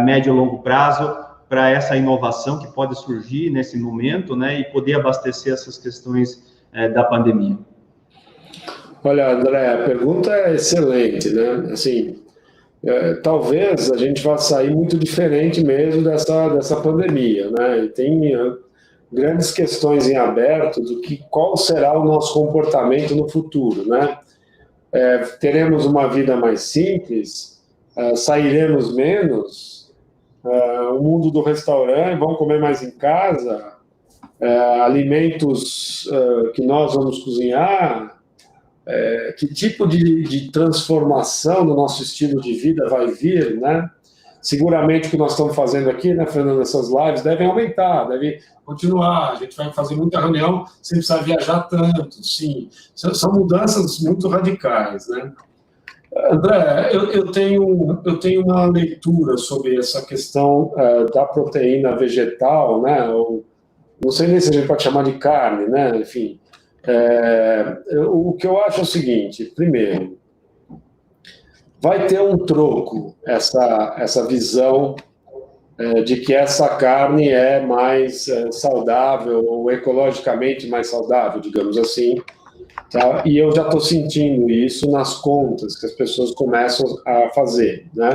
médio e longo prazo para essa inovação que pode surgir nesse momento, né, e poder abastecer essas questões da pandemia? Olha, André, a pergunta é excelente, né? Assim, talvez a gente vá sair muito diferente mesmo dessa pandemia, né? E tem grandes questões em aberto do qual será o nosso comportamento no futuro, né? Teremos uma vida mais simples, sairemos menos, o mundo do restaurante, vamos comer mais em casa, alimentos que nós vamos cozinhar, que tipo de transformação no nosso estilo de vida vai vir, né? Seguramente o que nós estamos fazendo aqui, né, Fernando, essas lives devem aumentar, devem continuar, a gente vai fazer muita reunião sem precisar viajar tanto, sim. São mudanças muito radicais, né? André, eu tenho uma leitura sobre essa questão da proteína vegetal, né? Ou, não sei nem se a gente pode chamar de carne, né? Enfim, o que eu acho é o seguinte: primeiro, vai ter um troco essa visão de que essa carne é mais saudável ou ecologicamente mais saudável, digamos assim. Tá? E eu já estou sentindo isso nas contas que as pessoas começam a fazer, né?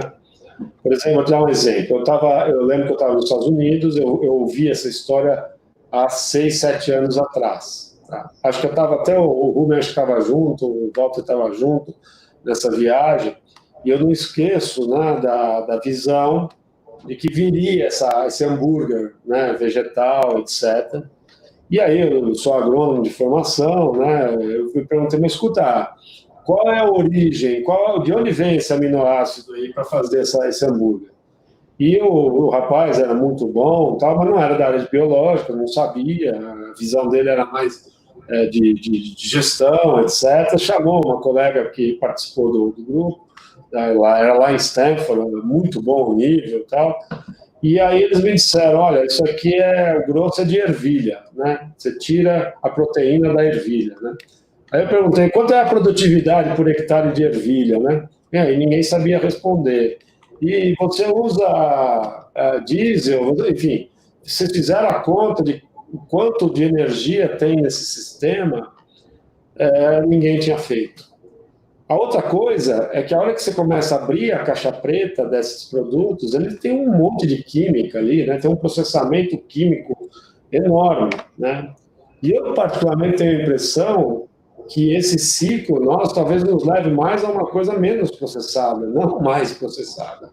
Por exemplo, vou te dar um exemplo. Eu lembro que eu estava nos Estados Unidos, eu ouvi essa história há 6, 7 anos atrás. Tá? Acho que eu estava até o Rubens estava junto, o Walter estava junto nessa viagem, e eu não esqueço, né, da visão de que viria esse hambúrguer, né, vegetal, etc. E aí, eu sou agrônomo de formação, né? Eu me perguntei, mas escuta, qual é a origem, de onde vem esse aminoácido aí para fazer esse hambúrguer? E o rapaz era muito bom, tal, mas não era da área de biológica, não sabia, a visão dele era mais de gestão, etc. Chamou uma colega que participou do grupo, era lá em Stanford, muito bom o nível e tal. E aí eles me disseram, olha, isso aqui o grosso é de ervilha, né? Você tira a proteína da ervilha, né? Aí eu perguntei, quanto é a produtividade por hectare de ervilha, né? E ninguém sabia responder. E você usa diesel, enfim, se fizer a conta de quanto de energia tem nesse sistema, ninguém tinha feito. A outra coisa é que a hora que você começa a abrir a caixa preta desses produtos, ele tem um monte de química ali, né? Tem um processamento químico enorme, né? E eu, particularmente, tenho a impressão que esse ciclo nosso talvez nos leve mais a uma coisa menos processada, não mais processada.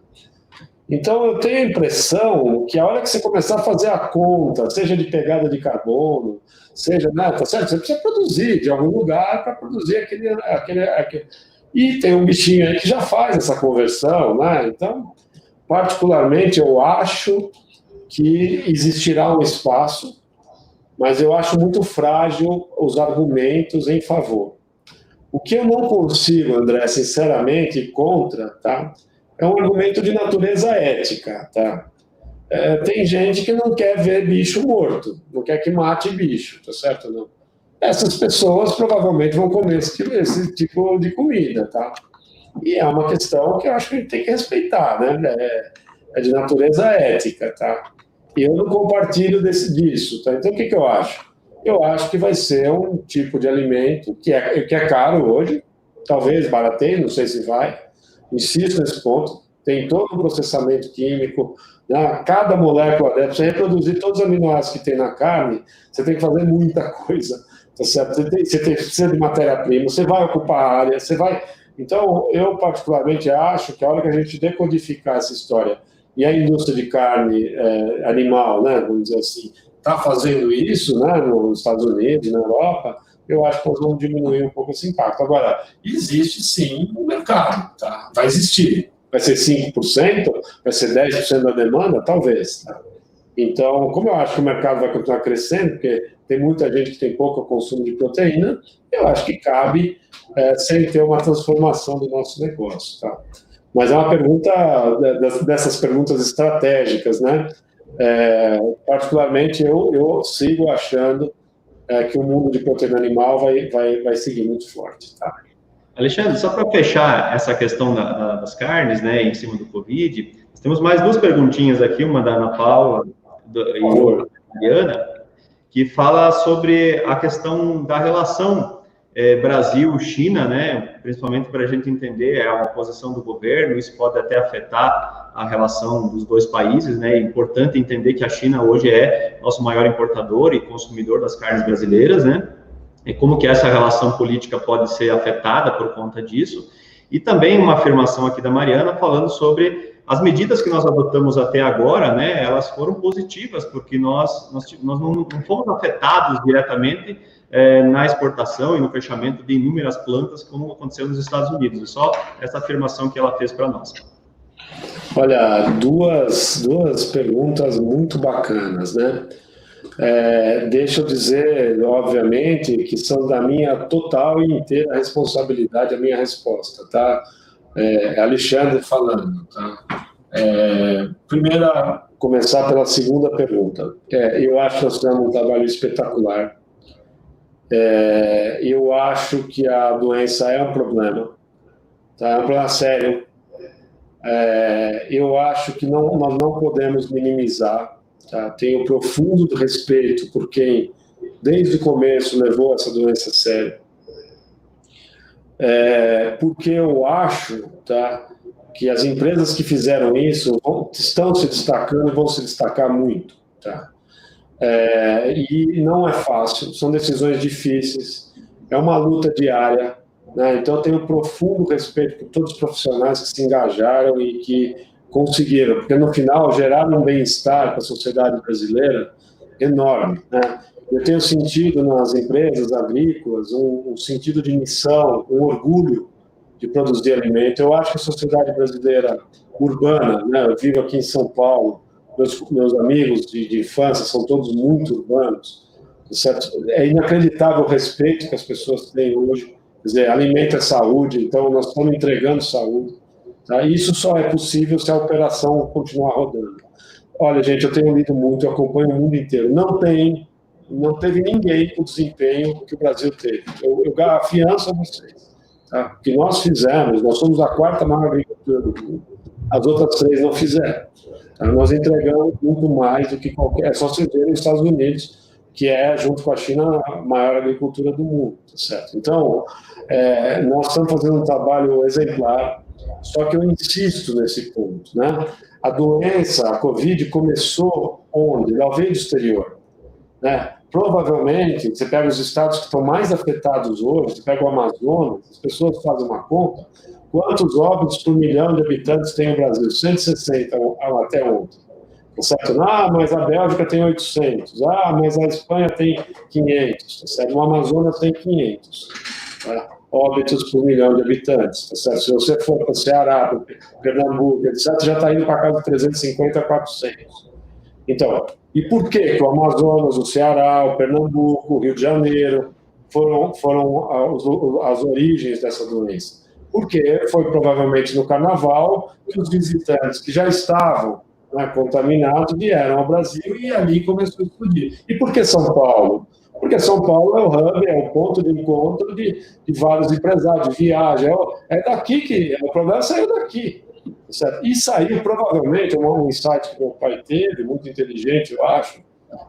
Então, eu tenho a impressão que a hora que você começar a fazer a conta, seja de pegada de carbono, seja, né, tá certo? Você precisa produzir de algum lugar para produzir aquele. E tem um bichinho aí que já faz essa conversão, né? Então, particularmente, eu acho que existirá um espaço, mas eu acho muito frágil os argumentos em favor. O que eu não consigo, André, sinceramente, contra, tá? É um argumento de natureza ética, tá? Tem gente que não quer ver bicho morto, não quer que mate bicho, tá certo? Não. Essas pessoas provavelmente vão comer esse tipo de comida, tá? E é uma questão que eu acho que a gente tem que respeitar, né? É de natureza ética, tá? E eu não compartilho disso, tá? Então, o que eu acho? Eu acho que vai ser um tipo de alimento que é caro hoje, talvez barateie, não sei se vai, insisto nesse ponto, tem todo um processamento químico, né? Cada molécula dessa, para você reproduzir todos os aminoácidos que tem na carne, você tem que fazer muita coisa, tá certo? Você precisa de matéria-prima, você vai ocupar área, você vai... Então, eu particularmente acho que a hora que a gente decodificar essa história e a indústria de carne animal, né, vamos dizer assim, está fazendo isso, né, nos Estados Unidos, na Europa, eu acho que nós vamos diminuir um pouco esse impacto. Agora, existe sim um mercado, tá? Vai existir. Vai ser 5%? Vai ser 10% da demanda? Talvez. Tá? Então, como eu acho que o mercado vai continuar crescendo, porque tem muita gente que tem pouco consumo de proteína, eu acho que cabe sem ter uma transformação do nosso negócio, tá? Mas é uma pergunta dessas perguntas estratégicas, né? Particularmente, eu sigo achando que o mundo de proteína animal vai seguir muito forte, tá? Alexandre, só para fechar essa questão das carnes, né, em cima do Covid, nós temos mais duas perguntinhas aqui, uma da Ana Paula e outra da Mariana, que fala sobre a questão da relação Brasil-China, né, principalmente para a gente entender a posição do governo, isso pode até afetar a relação dos dois países, né, é importante entender que a China hoje é nosso maior importador e consumidor das carnes brasileiras, né, e como que essa relação política pode ser afetada por conta disso, e também uma afirmação aqui da Mariana falando sobre as medidas que nós adotamos até agora, né, elas foram positivas, porque nós não fomos afetados diretamente na exportação e no fechamento de inúmeras plantas, como aconteceu nos Estados Unidos. É só essa afirmação que ela fez para nós. Olha, duas perguntas muito bacanas, né? Deixa eu dizer, obviamente, que são da minha total e inteira responsabilidade a minha resposta, tá? Alexandre falando, tá? Primeiro, começar pela segunda pergunta. Eu acho que nós fizemos um trabalho espetacular. Eu acho que a doença é um problema, tá? É um problema sério. Eu acho que nós não podemos minimizar, tá? Tenho profundo respeito por quem, desde o começo, levou essa doença a sério. Porque eu acho, tá, que as empresas que fizeram isso estão se destacando e vão se destacar muito, tá? E não é fácil, são decisões difíceis, é uma luta diária, né? Então eu tenho profundo respeito por todos os profissionais que se engajaram e que conseguiram, porque no final geraram um bem-estar para a sociedade brasileira enorme, né? Eu tenho sentido nas empresas agrícolas um sentido de missão, um orgulho de produzir alimento. Eu acho que a sociedade brasileira urbana, né? Eu vivo aqui em São Paulo, meus amigos de infância são todos muito urbanos, certo? É inacreditável o respeito que as pessoas têm hoje. Quer dizer, alimento é saúde, então nós estamos entregando saúde, tá? Isso só é possível se a operação continuar rodando. Olha, gente, eu tenho lido muito, eu acompanho o mundo inteiro. Não teve ninguém com o desempenho que o Brasil teve. Eu afianço a vocês. Tá? O que nós fizemos, nós somos a quarta maior agricultura do mundo. As outras 3 não fizeram. Tá? Nós entregamos muito mais do que qualquer... É só se ver nos Estados Unidos, que é, junto com a China, a maior agricultura do mundo. Tá certo? Então, nós estamos fazendo um trabalho exemplar, só que eu insisto nesse ponto. Né? A doença, a Covid, começou onde? Ela veio do exterior. Né? Provavelmente, você pega os estados que estão mais afetados hoje, você pega o Amazonas, as pessoas fazem uma conta, quantos óbitos por milhão de habitantes tem o Brasil? 160 até ontem. Tá certo? Mas a Bélgica tem 800. Mas a Espanha tem 500. Tá certo? O Amazonas tem 500. Tá? Óbitos por milhão de habitantes. Tá certo? Se você for para o Ceará, para Pernambuco, etc., já está indo para casa de 350 a 400. Então, e por que o Amazonas, o Ceará, o Pernambuco, o Rio de Janeiro foram as origens dessa doença? Porque foi provavelmente no Carnaval que os visitantes que já estavam, né, contaminados vieram ao Brasil e ali começou a explodir. E por que São Paulo? Porque São Paulo é o hub, é o ponto de encontro de vários empresários, de viagem. É daqui que... O problema saiu daqui. Certo? E saiu, provavelmente, um insight que meu pai teve, muito inteligente, eu acho,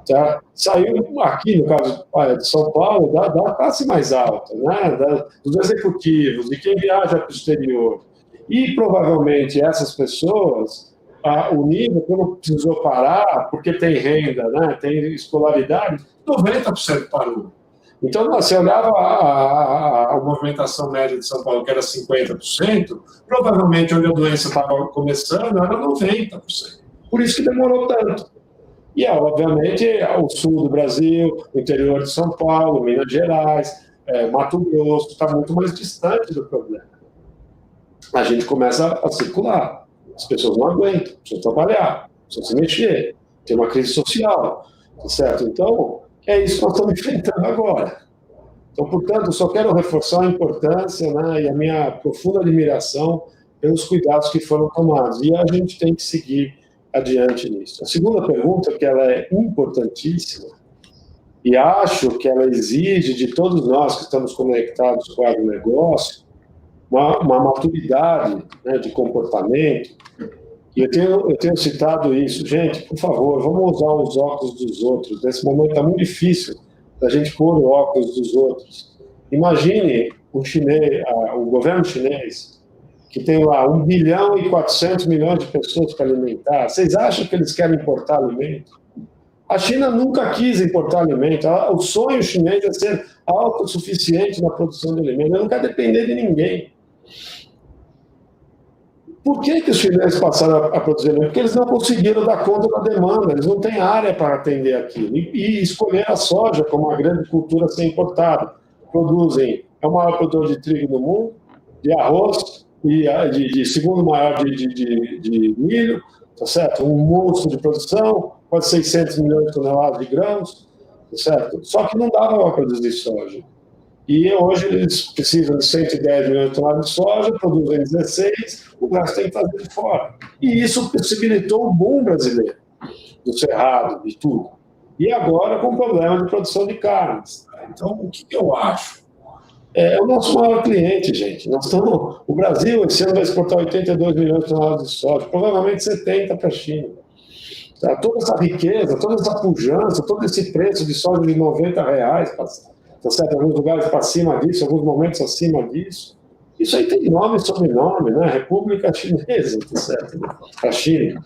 tá? Saiu aqui, no caso de São Paulo, da classe mais alta, né? Dos executivos, de quem viaja para o exterior. E, provavelmente, essas pessoas, o nível, quando precisou parar, porque tem renda, né? Tem escolaridade, 90% parou. Então, você olhava a movimentação média de São Paulo, que era 50%, provavelmente onde a doença estava começando era 90%. Por isso que demorou tanto. E, obviamente, o sul do Brasil, o interior de São Paulo, Minas Gerais, Mato Grosso, está muito mais distante do problema. A gente começa a circular. As pessoas não aguentam, precisam trabalhar, precisam se mexer, tem uma crise social, certo? Então, é isso que nós estamos enfrentando agora. Então, portanto, eu só quero reforçar a importância, né, e a minha profunda admiração pelos cuidados que foram tomados. E a gente tem que seguir adiante nisso. A segunda pergunta, que ela é importantíssima, e acho que ela exige de todos nós que estamos conectados com o agronegócio uma maturidade, né, de comportamento. E eu tenho citado isso. Gente, por favor, vamos usar os óculos dos outros. Nesse momento está muito difícil a gente pôr o óculos dos outros. Imagine o governo chinês, que tem lá 1 bilhão e 400 milhões de pessoas para alimentar. Vocês acham que eles querem importar alimento? A China nunca quis importar alimento. O sonho chinês é ser autossuficiente na produção de alimento. Ele não quer depender de ninguém. Por que os chineses passaram a produzir alimento? Porque eles não conseguiram dar conta da demanda, eles não têm área para atender aquilo. E escolheram a soja como uma grande cultura a ser importada. É o maior produtor de trigo do mundo, de arroz, e de segundo maior de milho, tá certo? Um monstro de produção, quase 600 milhões de toneladas de grãos, tá certo? Só que não dava para produzir soja. E hoje eles precisam de 110 milhões de toneladas de soja, produzem 16, o resto tem que fazer de fora. E isso possibilitou o boom brasileiro, do cerrado, de tudo. E agora com problema de produção de carnes. Então, o que eu acho? É o nosso maior cliente, gente. O Brasil, esse ano, vai exportar 82 milhões de toneladas de soja, provavelmente 70 para a China. Tá? Toda essa riqueza, toda essa pujança, todo esse preço de soja de R$90, tá certo? Alguns lugares para cima disso, alguns momentos acima disso. Isso aí tem nome e sobrenome, né? República Chinesa, tá certo? Para a China.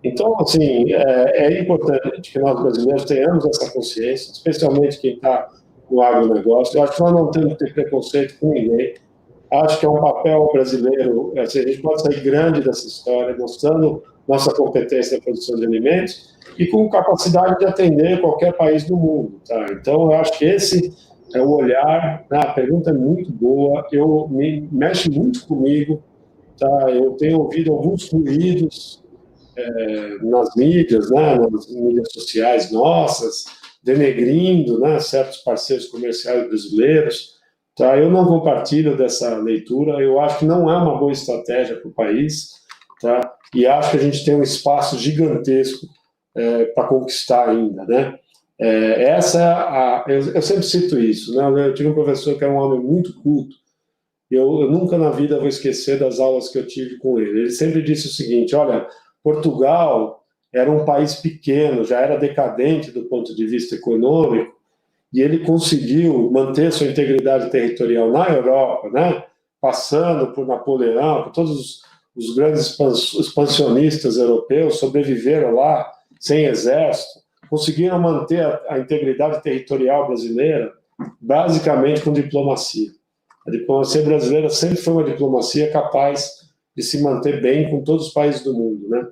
Então, assim, é importante que nós brasileiros tenhamos essa consciência, especialmente quem está no agronegócio. Eu acho que nós não temos que ter preconceito com ninguém. Acho que é um papel brasileiro, assim, a gente pode sair grande dessa história, mostrando nossa competência na produção de alimentos e com capacidade de atender qualquer país do mundo. Tá? Então, eu acho que esse é o olhar, né? A pergunta é muito boa, mexe muito comigo, tá? Eu tenho ouvido alguns ruídos nas mídias, né? Nas mídias sociais nossas, denegrindo, né, certos parceiros comerciais brasileiros. Tá? Eu não compartilho dessa leitura, eu acho que não é uma boa estratégia para o país, tá? E acho que a gente tem um espaço gigantesco para conquistar ainda, né? Eu sempre cito isso, né? Eu tive um professor que era um homem muito culto, eu nunca na vida vou esquecer das aulas que eu tive com ele. Ele sempre disse o seguinte: olha, Portugal era um país pequeno, já era decadente do ponto de vista econômico, e ele conseguiu manter sua integridade territorial na Europa, né? Passando por Napoleão, por todos os grandes expansionistas europeus, sobreviveram lá sem exército, conseguiram manter a integridade territorial brasileira basicamente com diplomacia. A diplomacia brasileira sempre foi uma diplomacia capaz de se manter bem com todos os países do mundo, né?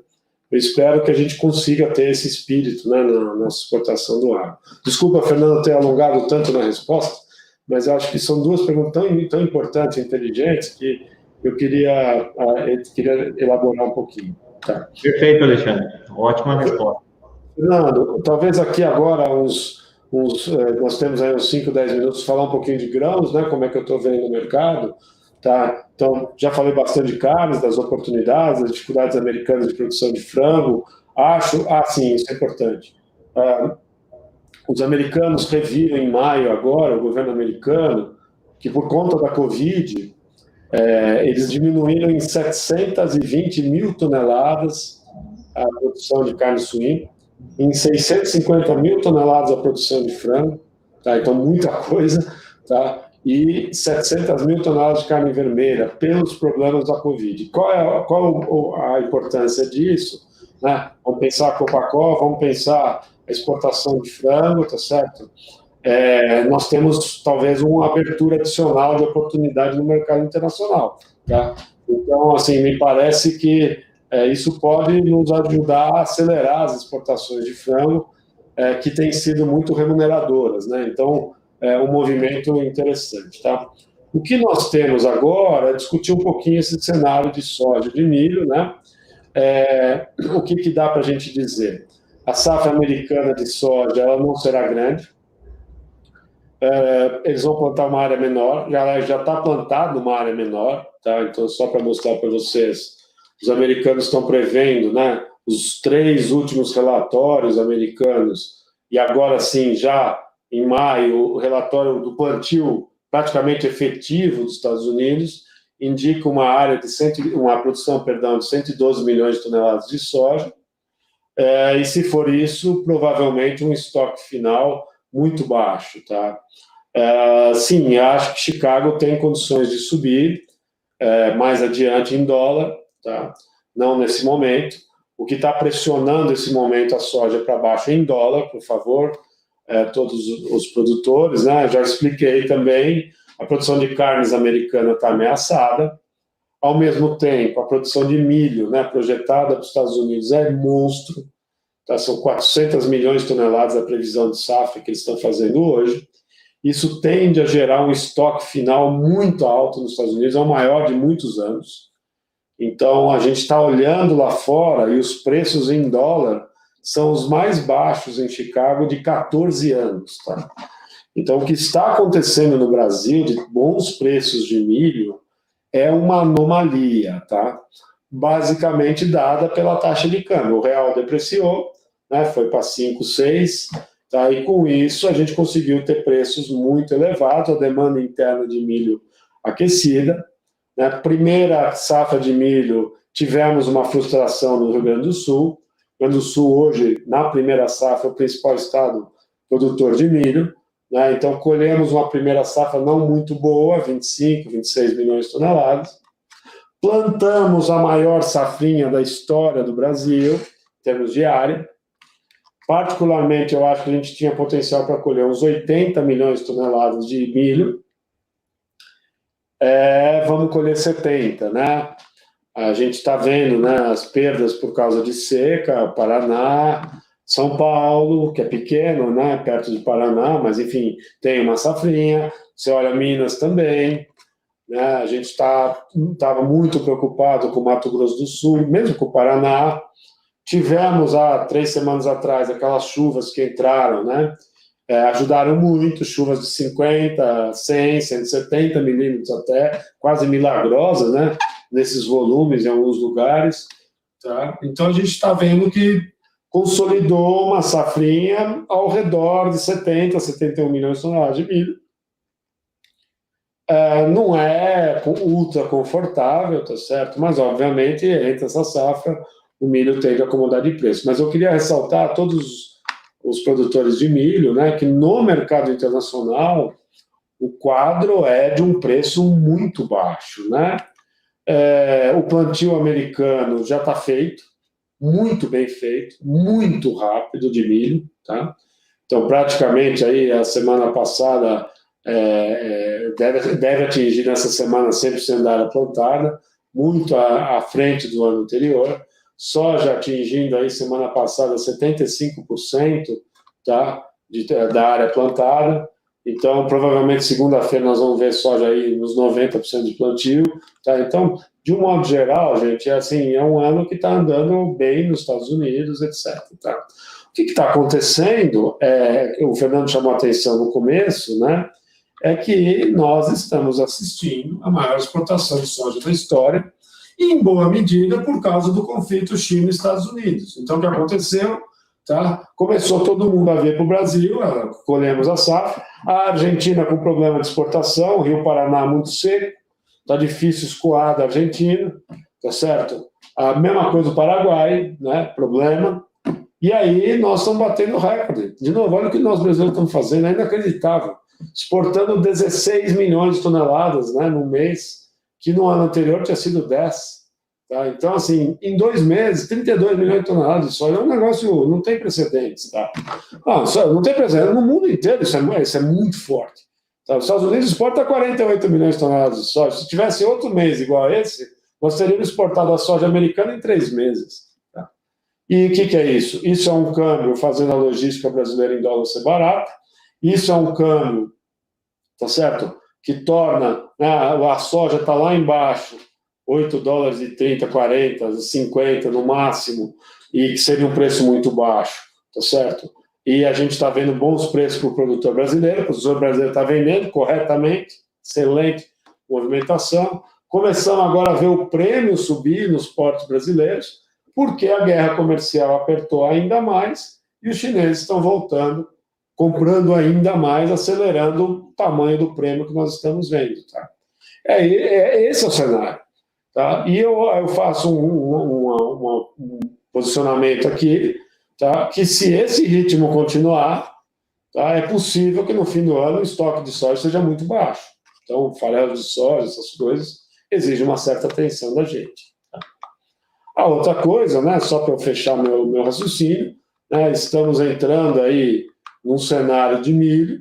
Eu espero que a gente consiga ter esse espírito, né, na nossa exportação do agro. Desculpa, Fernando, ter alongado tanto na resposta, mas eu acho que são duas perguntas tão importantes e inteligentes que eu queria elaborar um pouquinho. Tá. Perfeito, Alexandre. Ótima resposta. Fernando, talvez aqui agora nós temos aí uns 5, 10 minutos falar um pouquinho de grãos, né, como é que eu estou vendo o mercado. Tá? Então, já falei bastante de carnes, das oportunidades, das dificuldades americanas de produção de frango. Sim, isso é importante. Os americanos reviram em maio agora, o governo americano, que por conta da Covid, eles diminuíram em 720 mil toneladas a produção de carne suína, em 650 mil toneladas a produção de frango, tá? Então muita coisa, tá? E 700 mil toneladas de carne vermelha pelos problemas da Covid. Qual a importância disso? Né? Vamos pensar a Copacol, vamos pensar a exportação de frango, tá certo? Nós temos talvez uma abertura adicional de oportunidade no mercado internacional, tá? Então, assim, me parece que isso pode nos ajudar a acelerar as exportações de frango, que têm sido muito remuneradoras, né? Então, um movimento interessante, tá? O que nós temos agora é discutir um pouquinho esse cenário de soja, de milho, né? O que dá para a gente dizer? A safra americana de soja, ela não será grande. Eles vão plantar uma área menor, já está plantado uma área menor, tá? Então, só para mostrar para vocês, os americanos estão prevendo, né? Os 3 últimos relatórios americanos, e agora sim, já em maio, o relatório do plantio praticamente efetivo dos Estados Unidos indica uma área uma produção, de 112 milhões de toneladas de soja, e se for isso, provavelmente um estoque final muito baixo, tá? Sim, acho que Chicago tem condições de subir mais adiante em dólar, tá? Não nesse momento. O que está pressionando esse momento a soja para baixo em dólar, por favor, todos os produtores, né? Já expliquei também, a produção de carnes americana está ameaçada. Ao mesmo tempo, a produção de milho, né, projetada para os Estados Unidos é monstro, tá? São 400 milhões de toneladas a previsão de safra que eles estão fazendo hoje. Isso tende a gerar um estoque final muito alto nos Estados Unidos, é o maior de muitos anos. Então, a gente está olhando lá fora e os preços em dólar são os mais baixos em Chicago de 14 anos, tá? Então, o que está acontecendo no Brasil de bons preços de milho é uma anomalia, tá? Basicamente dada pela taxa de câmbio. O real depreciou, né? Foi para 5, 6, tá? E com isso a gente conseguiu ter preços muito elevados, a demanda interna de milho aquecida. Na primeira safra de milho, tivemos uma frustração no Rio Grande do Sul. O Rio Grande do Sul, hoje, na primeira safra, é o principal estado produtor de milho, né? Então, colhemos uma primeira safra não muito boa, 25, 26 milhões de toneladas. Plantamos a maior safrinha da história do Brasil, em termos de área. Particularmente, eu acho que a gente tinha potencial para colher uns 80 milhões de toneladas de milho. Vamos colher 70, né? A gente está vendo, né, as perdas por causa de seca, Paraná, São Paulo, que é pequeno, né, perto de Paraná, mas, enfim, tem uma safrinha. Você olha Minas também, né? A gente estava muito preocupado com o Mato Grosso do Sul, mesmo com o Paraná. Tivemos, há 3 semanas atrás, aquelas chuvas que entraram, né? Ajudaram muito, chuvas de 50, 100, 170 milímetros até, quase milagrosas, né? Nesses volumes em alguns lugares, tá? Então a gente está vendo que consolidou uma safrinha ao redor de 70, 71 milhões de toneladas de milho. Não é ultra confortável, tá certo? Mas, obviamente, entre essa safra, o milho tende a acomodar de preço. Mas eu queria ressaltar a todos os produtores de milho, né, que no mercado internacional o quadro é de um preço muito baixo, né? O plantio americano já está feito, muito bem feito, muito rápido de milho, tá? Então, praticamente, aí, a semana passada deve atingir nessa semana 100% da área plantada, muito à frente do ano anterior. Soja atingindo aí, semana passada, 75%, tá, da área plantada. Então, provavelmente, segunda-feira, nós vamos ver soja aí nos 90% de plantio. Tá? Então, de um modo geral, gente, é um ano que está andando bem nos Estados Unidos, etc. Tá? O que está acontecendo, o Fernando chamou a atenção no começo, né, é que nós estamos assistindo a maior exportação de soja da história, e em boa medida por causa do conflito China e Estados Unidos. Então, o que aconteceu? Tá? Começou todo mundo a vir para o Brasil, colhemos a safra, a Argentina com problema de exportação, o Rio Paraná muito seco, está difícil escoar da Argentina, tá certo? A mesma coisa do Paraguai, né? Problema. E aí nós estamos batendo recorde. De novo, olha o que nós brasileiros estamos fazendo, é inacreditável. Exportando 16 milhões de toneladas, né, no mês, que no ano anterior tinha sido 10. Tá? Então, assim, em 2 meses, 32 milhões de toneladas de soja é um negócio, não tem precedentes. Tá? Não tem precedentes. No mundo inteiro isso é muito forte. Tá? Os Estados Unidos exportam 48 milhões de toneladas de soja. Se tivesse outro mês igual a esse, nós teríamos exportado a soja americana em 3 meses. Tá? E o que é isso? Isso é um câmbio fazendo a logística brasileira em dólar ser barata. Isso é um câmbio, tá certo? Que torna, né, a soja está lá embaixo, $8,30, 40, 50 no máximo, e que seria um preço muito baixo, tá certo? E a gente está vendo bons preços para o produtor brasileiro, o produtor brasileiro está vendendo corretamente, excelente movimentação. Começamos agora a ver o prêmio subir nos portos brasileiros, porque a guerra comercial apertou ainda mais e os chineses estão voltando, comprando ainda mais, acelerando o tamanho do prêmio que nós estamos vendo. Tá? Esse é o cenário. Tá? E eu faço um posicionamento aqui, tá? Que se esse ritmo continuar, tá? É possível que no fim do ano o estoque de soja seja muito baixo. Então, farelo de soja, essas coisas, exigem uma certa atenção da gente. Tá? A outra coisa, né, só para eu fechar meu raciocínio, né, estamos entrando aí num cenário de milho,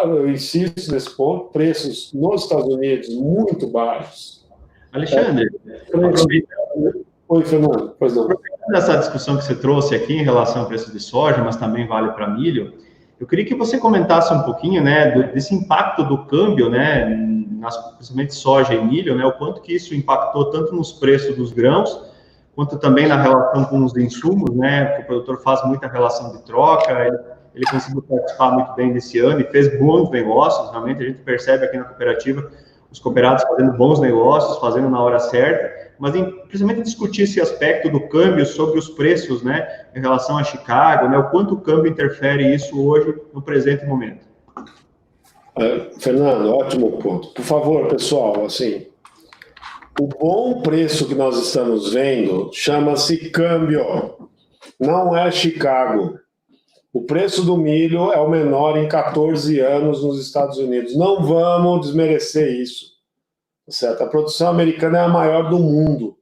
eu insisto nesse ponto, preços nos Estados Unidos muito baixos. Alexandre, oi, Fernando, pois não. Aproveitando essa discussão que você trouxe aqui em relação ao preço de soja, mas também vale para milho, eu queria que você comentasse um pouquinho, né, desse impacto do câmbio, né, principalmente soja e milho, né, o quanto que isso impactou tanto nos preços dos grãos, quanto também na relação com os insumos, né, porque o produtor faz muita relação de troca, ele conseguiu participar muito bem desse ano e fez bons negócios, realmente a gente percebe aqui na cooperativa os cooperados fazendo bons negócios, fazendo na hora certa, mas principalmente discutir esse aspecto do câmbio sobre os preços, né, em relação a Chicago, né, o quanto o câmbio interfere isso hoje no presente momento. Fernando, ótimo ponto. Por favor, pessoal, assim, o bom preço que nós estamos vendo chama-se câmbio, não é Chicago. O preço do milho é o menor em 14 anos nos Estados Unidos. Não vamos desmerecer isso. Certo? A produção americana é a maior do mundo.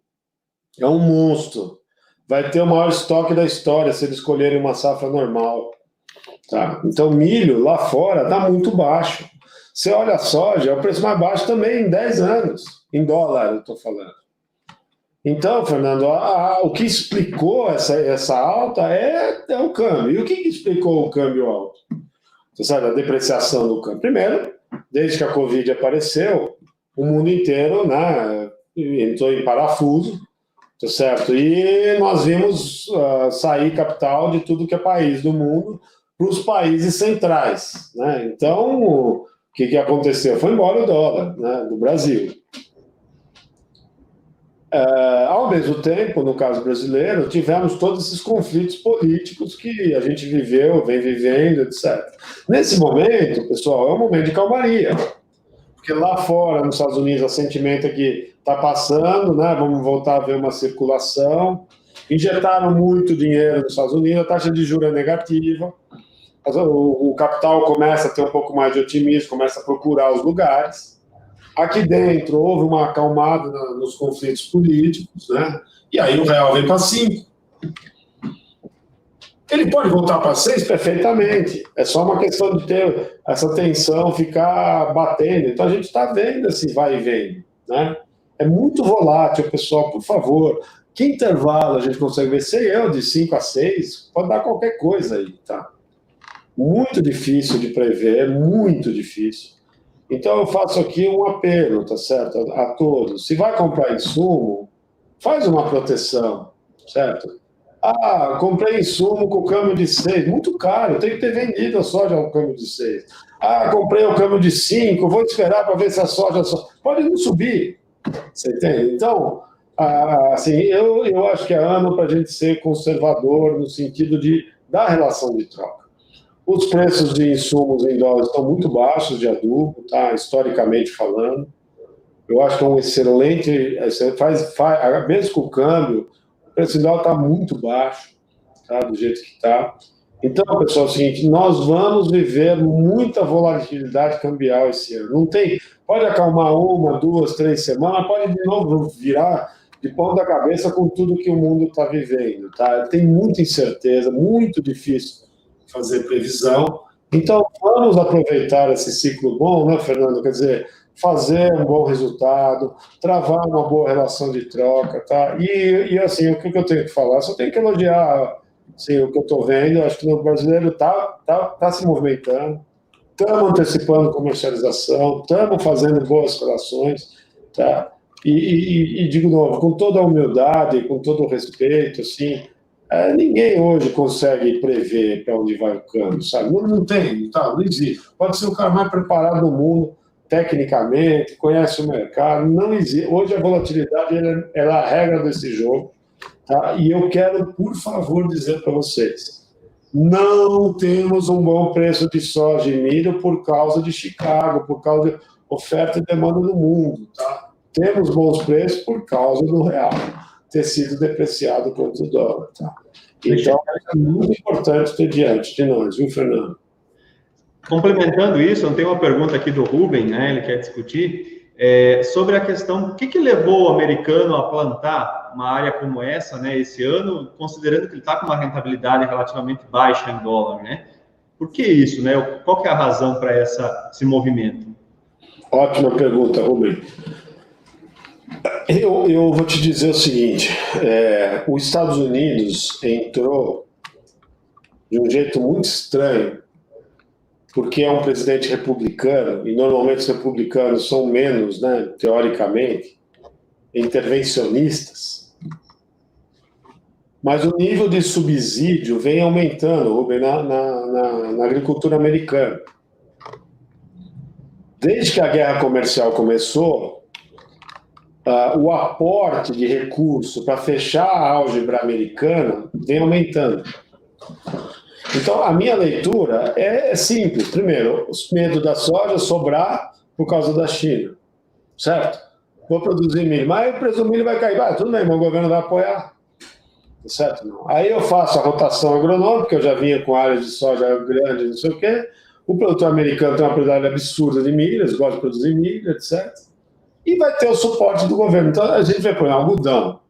É um monstro. Vai ter o maior estoque da história se eles escolherem uma safra normal. Tá? Então, milho lá fora está muito baixo. Você olha a soja, é o preço mais baixo também em 10 anos. Em dólar, eu estou falando. Então, Fernando, o que explicou essa alta é o câmbio. E o que explicou o câmbio alto? Você sabe, a depreciação do câmbio. Primeiro, desde que a Covid apareceu, o mundo inteiro, né, entrou em parafuso, tá certo? E nós vimos sair capital de tudo que é país do mundo para os países centrais. Né? Então, o que aconteceu? Foi embora o dólar, né, do Brasil. Ao mesmo tempo, no caso brasileiro, tivemos todos esses conflitos políticos que a gente viveu, vem vivendo, etc. Nesse momento, pessoal, é um momento de calmaria. Porque lá fora, nos Estados Unidos, o sentimento é que está passando, né? Vamos voltar a ver uma circulação. Injetaram muito dinheiro nos Estados Unidos, a taxa de juros é negativa, o capital começa a ter um pouco mais de otimismo, começa a procurar os lugares. Aqui dentro houve uma acalmada nos conflitos políticos, né? E aí o real vem para 5. Ele pode voltar para 6 perfeitamente. É só uma questão de ter essa tensão, ficar batendo. Então a gente está vendo esse vai e vem, né? É muito volátil, pessoal, por favor. Que intervalo a gente consegue ver? Sei eu, de 5 a 6, pode dar qualquer coisa aí, tá? Muito difícil de prever, muito difícil. Então eu faço aqui um apelo, tá certo? A todos. Se vai comprar insumo, faz uma proteção, certo? Ah, comprei insumo com câmbio de 6, muito caro, tem que ter vendido a soja com câmbio de 6. Ah, comprei o câmbio de 5, vou esperar para ver se a soja... Pode não subir, você entende? Então, assim, eu acho que é ano para a gente ser conservador no sentido da relação de troca. Os preços de insumos em dólares estão muito baixos de adubo, tá? Historicamente falando. Eu acho que é um excelente... mesmo com o câmbio, o preço em dólar está muito baixo, tá? Do jeito que está. Então, pessoal, é o seguinte, nós vamos viver muita volatilidade cambial esse ano. Não tem... Pode acalmar 1, 2, 3 semanas, pode de novo virar de ponta cabeça com tudo que o mundo está vivendo, tá? Tem muita incerteza, muito difícil fazer previsão. Então, vamos aproveitar esse ciclo bom, né, Fernando? Quer dizer, fazer um bom resultado, travar uma boa relação de troca, tá? E assim, o que eu tenho que falar? Só tenho que elogiar assim, o que eu estou vendo. Acho que o brasileiro está se movimentando, estamos antecipando comercialização, estamos fazendo boas relações, tá? E digo de novo, com toda a humildade, com todo o respeito, assim, ninguém hoje consegue prever para onde vai o câmbio, sabe? Não tem, tá? Não existe. Pode ser o cara mais preparado do mundo, tecnicamente, conhece o mercado, não existe. Hoje a volatilidade ela é a regra desse jogo, tá? E eu quero, por favor, dizer para vocês, não temos um bom preço de soja e milho por causa de Chicago, por causa de oferta e demanda no mundo, tá? Temos bons preços por causa do real ter sido depreciado contra o dólar, tá? Então, é muito importante ter diante de nós, viu, Fernando? Complementando isso, eu tenho uma pergunta aqui do Rubem, né? Ele quer discutir sobre a questão, o que levou o americano a plantar uma área como essa, né, esse ano, considerando que ele está com uma rentabilidade relativamente baixa em dólar, né? Por que isso, né? Qual que é a razão para esse movimento? Ótima pergunta, Rubem. Eu vou te dizer o seguinte, os Estados Unidos entrou de um jeito muito estranho, porque é um presidente republicano, e normalmente os republicanos são menos, né, teoricamente, intervencionistas. Mas o nível de subsídio vem aumentando, Rubem, na agricultura americana. Desde que a guerra comercial começou, o aporte de recurso para fechar a álgebra americana vem aumentando. Então, a minha leitura é simples. Primeiro, o medo da soja sobrar por causa da China, certo? Vou produzir milho, mas o preço do milho vai cair. Tudo bem, mas o governo vai apoiar, certo? Não. Aí eu faço a rotação agronômica, que eu já vinha com áreas de soja grande, não sei o quê. O produtor americano tem uma quantidade absurda de milho, eles gostam de produzir milho, etc. E vai ter o suporte do governo. Então, a gente vê, por exemplo, algodão,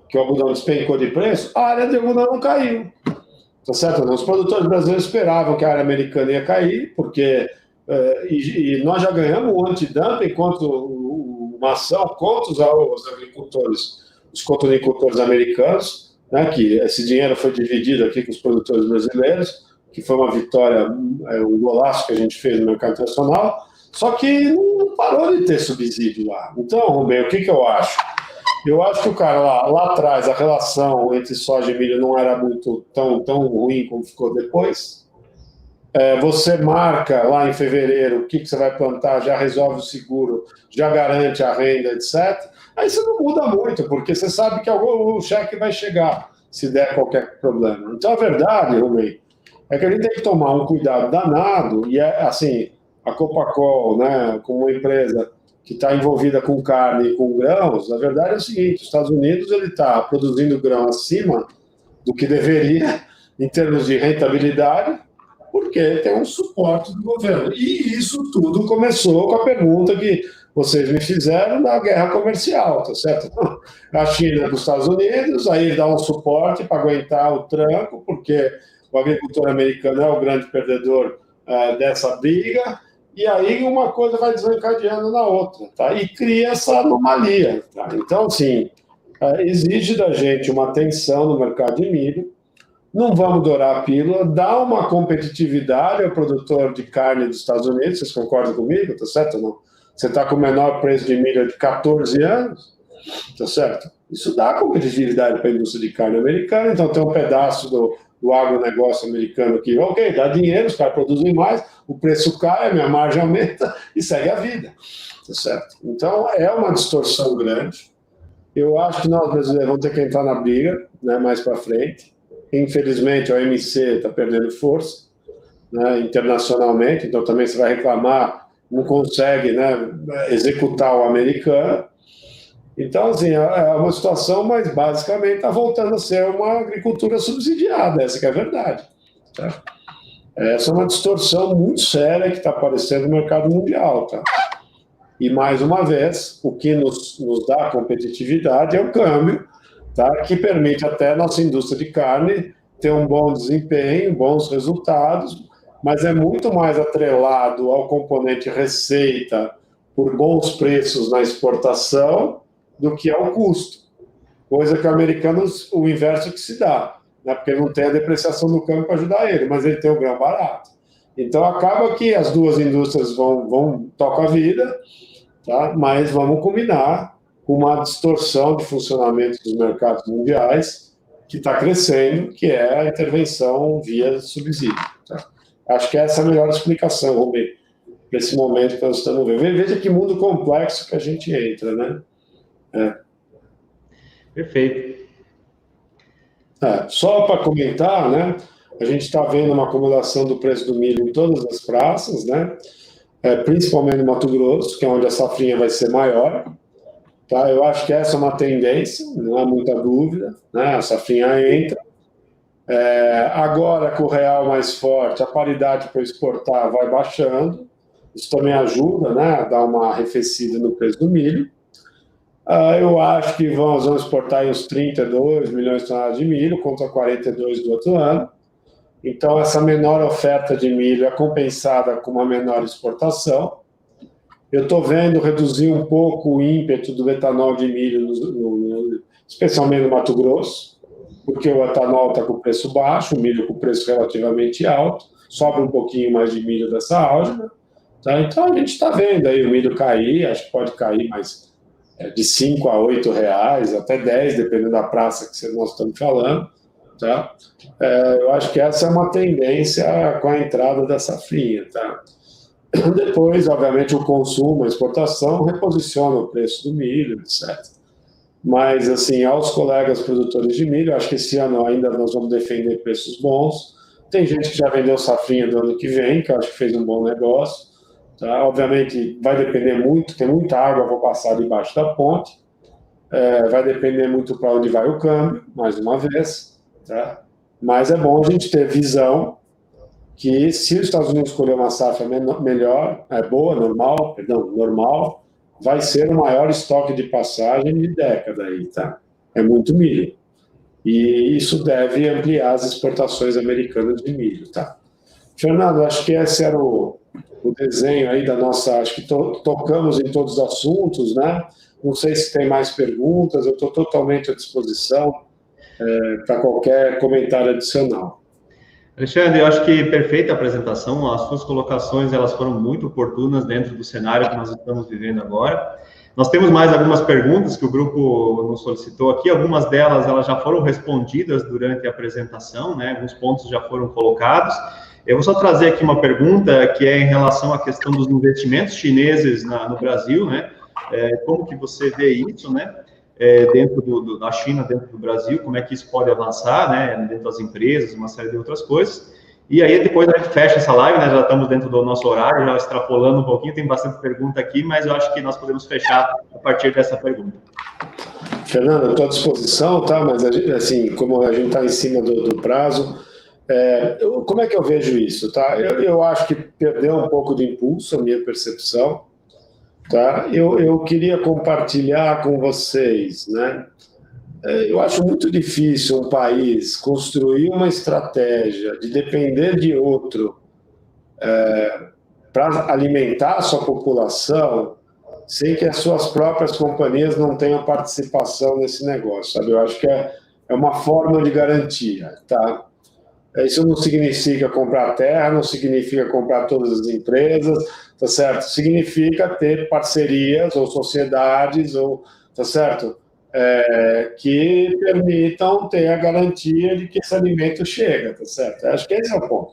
que o algodão despencou de preço, a área de algodão não caiu. Tá certo? Os produtores brasileiros esperavam que a área americana ia cair, porque e nós já ganhamos o antidumping contra uma ação contra os agricultores, os cotonicultores americanos, né, que esse dinheiro foi dividido aqui com os produtores brasileiros, que foi uma vitória, um golaço que a gente fez no mercado internacional, só que não parou de ter subsídio lá. Então, Rubem, o que eu acho? Eu acho que o cara lá atrás, a relação entre soja e milho não era muito tão ruim como ficou depois. Você marca lá em fevereiro o que você vai plantar, já resolve o seguro, já garante a renda, etc. Aí você não muda muito, porque você sabe que o cheque vai chegar se der qualquer problema. Então, a verdade, Rubem, é que a gente tem que tomar um cuidado danado, e assim, a Copacol, né, como uma empresa que está envolvida com carne e com grãos, na verdade é o seguinte, os Estados Unidos ele está produzindo grão acima do que deveria em termos de rentabilidade, porque tem um suporte do governo. E isso tudo começou com a pergunta que vocês me fizeram da guerra comercial, tá certo? A China dos Estados Unidos, aí dá um suporte para aguentar o tranco, porque o agricultor americano é o grande perdedor dessa briga, e aí uma coisa vai desencadeando na outra, tá? E cria essa anomalia, tá? Então, assim, exige da gente uma atenção no mercado de milho, não vamos dourar a pílula, dá uma competitividade ao produtor de carne dos Estados Unidos, vocês concordam comigo, tá certo ou não? Você está com o menor preço de milho de 14 anos, tá certo? Isso dá competitividade para a indústria de carne americana, então tem um pedaço do agronegócio americano que, ok, dá dinheiro, os caras produzem mais, o preço cai, a minha margem aumenta e segue a vida, tá certo? Então, é uma distorção grande. Eu acho que nós brasileiros vamos ter que entrar na briga, né, mais para frente. Infelizmente, a OMC está perdendo força, né, internacionalmente, então também você vai reclamar, não consegue, né, executar o americano. Então, assim, é uma situação, mas basicamente está voltando a ser uma agricultura subsidiada, essa que é a verdade. Tá? Essa é uma distorção muito séria que está aparecendo no mercado mundial. Tá? E, mais uma vez, o que nos dá competitividade é o câmbio, tá? Que permite até a nossa indústria de carne ter um bom desempenho, bons resultados, mas é muito mais atrelado ao componente receita por bons preços na exportação do que ao custo. Coisa que o americano, o inverso que se dá, né? Porque não tem a depreciação do câmbio para ajudar ele, mas ele tem o grão barato. Então, acaba que as duas indústrias vão tocar a vida, tá? Mas vamos combinar com uma distorção de funcionamento dos mercados mundiais que está crescendo, que é a intervenção via subsídio. Tá? Acho que essa é a melhor explicação, Rubem, para esse momento que nós estamos vivendo. Veja que mundo complexo que a gente entra, né? Perfeito. Só para comentar, né? A gente está vendo uma acumulação do preço do milho em todas as praças, né? Principalmente no Mato Grosso, que é onde a safrinha vai ser maior. Tá? Eu acho que essa é uma tendência, não há muita dúvida, né? A safrinha entra. Agora, com o real mais forte, a paridade para exportar vai baixando. Isso também ajuda, né, a dar uma arrefecida no preço do milho. Eu acho que vamos exportar uns 32 milhões de toneladas de milho contra 42 do outro ano. Então, essa menor oferta de milho é compensada com uma menor exportação. Eu estou vendo reduzir um pouco o ímpeto do etanol de milho, especialmente no Mato Grosso, porque o etanol está com preço baixo, o milho com preço relativamente alto, sobra um pouquinho mais de milho dessa álgebra. Tá? Então, a gente está vendo aí o milho cair, acho que pode cair mais de 5 a 8 reais, até 10, dependendo da praça que nós estamos falando. Tá? Eu acho que essa é uma tendência com a entrada da safrinha. Tá? Depois, obviamente, o consumo, a exportação, reposiciona o preço do milho, etc. Mas, assim, aos colegas produtores de milho, acho que esse ano ainda nós vamos defender preços bons. Tem gente que já vendeu safrinha do ano que vem, que eu acho que fez um bom negócio. Tá? Obviamente, vai depender muito, tem muita água para passar debaixo da ponte. Vai depender muito para onde vai o câmbio, mais uma vez. Tá? Mas é bom a gente ter visão que se os Estados Unidos escolher uma safra melhor, normal, vai ser o maior estoque de passagem de década aí, tá? É muito milho. E isso deve ampliar as exportações americanas de milho, tá? Fernando, acho que esse era o desenho aí da nossa... Acho que tocamos em todos os assuntos, né? Não sei se tem mais perguntas, eu estou totalmente à disposição para qualquer comentário adicional. Alexandre, eu acho que perfeita a apresentação, as suas colocações elas foram muito oportunas dentro do cenário que nós estamos vivendo agora. Nós temos mais algumas perguntas que o grupo nos solicitou aqui, algumas delas elas já foram respondidas durante a apresentação, né? Alguns pontos já foram colocados. Eu vou só trazer aqui uma pergunta que é em relação à questão dos investimentos chineses no Brasil, né? Como que você vê isso, né? Dentro da China, dentro do Brasil, como é que isso pode avançar, né, dentro das empresas, uma série de outras coisas. E aí depois a gente fecha essa live, né? Já estamos dentro do nosso horário, já extrapolando um pouquinho, tem bastante pergunta aqui, mas eu acho que nós podemos fechar a partir dessa pergunta. Fernando, eu estou à disposição, tá? Mas, assim, como a gente está em cima do prazo, como é que eu vejo isso, tá? Eu acho que perdeu um pouco de impulso, a minha percepção, tá? Eu queria compartilhar com vocês, né? Eu acho muito difícil um país construir uma estratégia de depender de outro para alimentar a sua população sem que as suas próprias companhias não tenham participação nesse negócio, sabe? Eu acho que é uma forma de garantia, tá? Isso não significa comprar terra, não significa comprar todas as empresas, tá certo? Significa ter parcerias ou sociedades, ou, tá certo? Que permitam ter a garantia de que esse alimento chega, tá certo? Acho que esse é o ponto.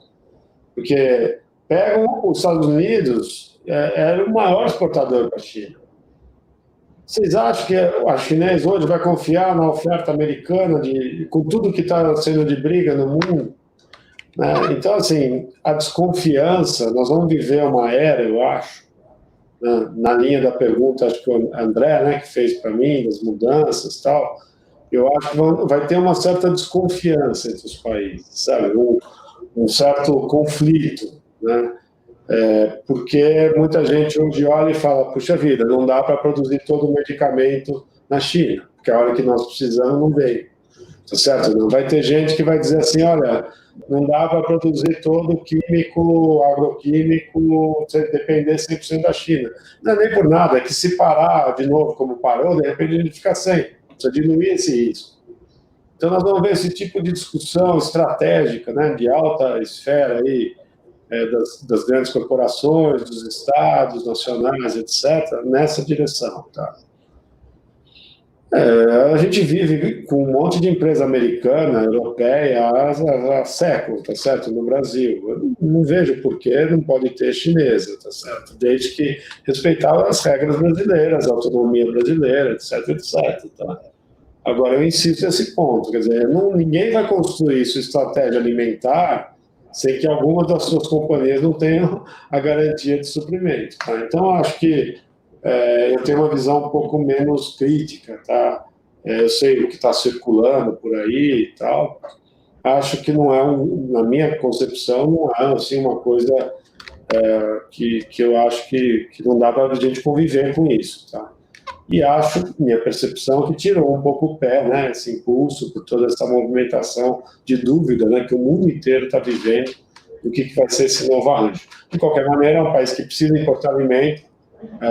Porque pegam os Estados Unidos, era o maior exportador para a China. Vocês acham que a chinês hoje vai confiar na oferta americana com tudo que está sendo de briga no mundo? Né? Então, assim, a desconfiança, nós vamos viver uma era, eu acho, né? Na linha da pergunta, acho que o André, né, que fez para mim, das mudanças e tal, eu acho que vai ter uma certa desconfiança entre os países, sabe? Um certo conflito, né? Porque muita gente hoje olha e fala, puxa vida, não dá para produzir todo o medicamento na China, porque a hora que nós precisamos não veio, tá certo? Não vai ter gente que vai dizer assim, olha, não dá para produzir todo o químico, agroquímico, sem depender 100% da China. Não é nem por nada, é que se parar de novo como parou, de repente a gente fica sem, precisa diminuir esse risco. Então nós vamos ver esse tipo de discussão estratégica, né, de alta esfera aí, das grandes corporações, dos estados, nacionais, etc., nessa direção. Tá? A gente vive com um monte de empresa americana, europeia, há séculos, tá certo? No Brasil. Eu não vejo por que não pode ter chinesa, tá certo? Desde que respeitar as regras brasileiras, a autonomia brasileira, etc., etc. Tá? Agora, eu insisto nesse ponto, quer dizer, ninguém vai construir sua estratégia alimentar sem que algumas das suas companhias não tenham a garantia de suprimento. Tá? Então, acho que eu tenho uma visão um pouco menos crítica. Tá? Eu sei o que está circulando por aí e tal. Acho que não é, na minha concepção, não é assim, uma coisa que eu acho que não dá para a gente conviver com isso. Tá? E acho, minha percepção, que tirou um pouco o pé, né, esse impulso por toda essa movimentação de dúvida, né, que o mundo inteiro está vivendo do que vai ser esse novo arranjo. De qualquer maneira, é um país que precisa importar alimento.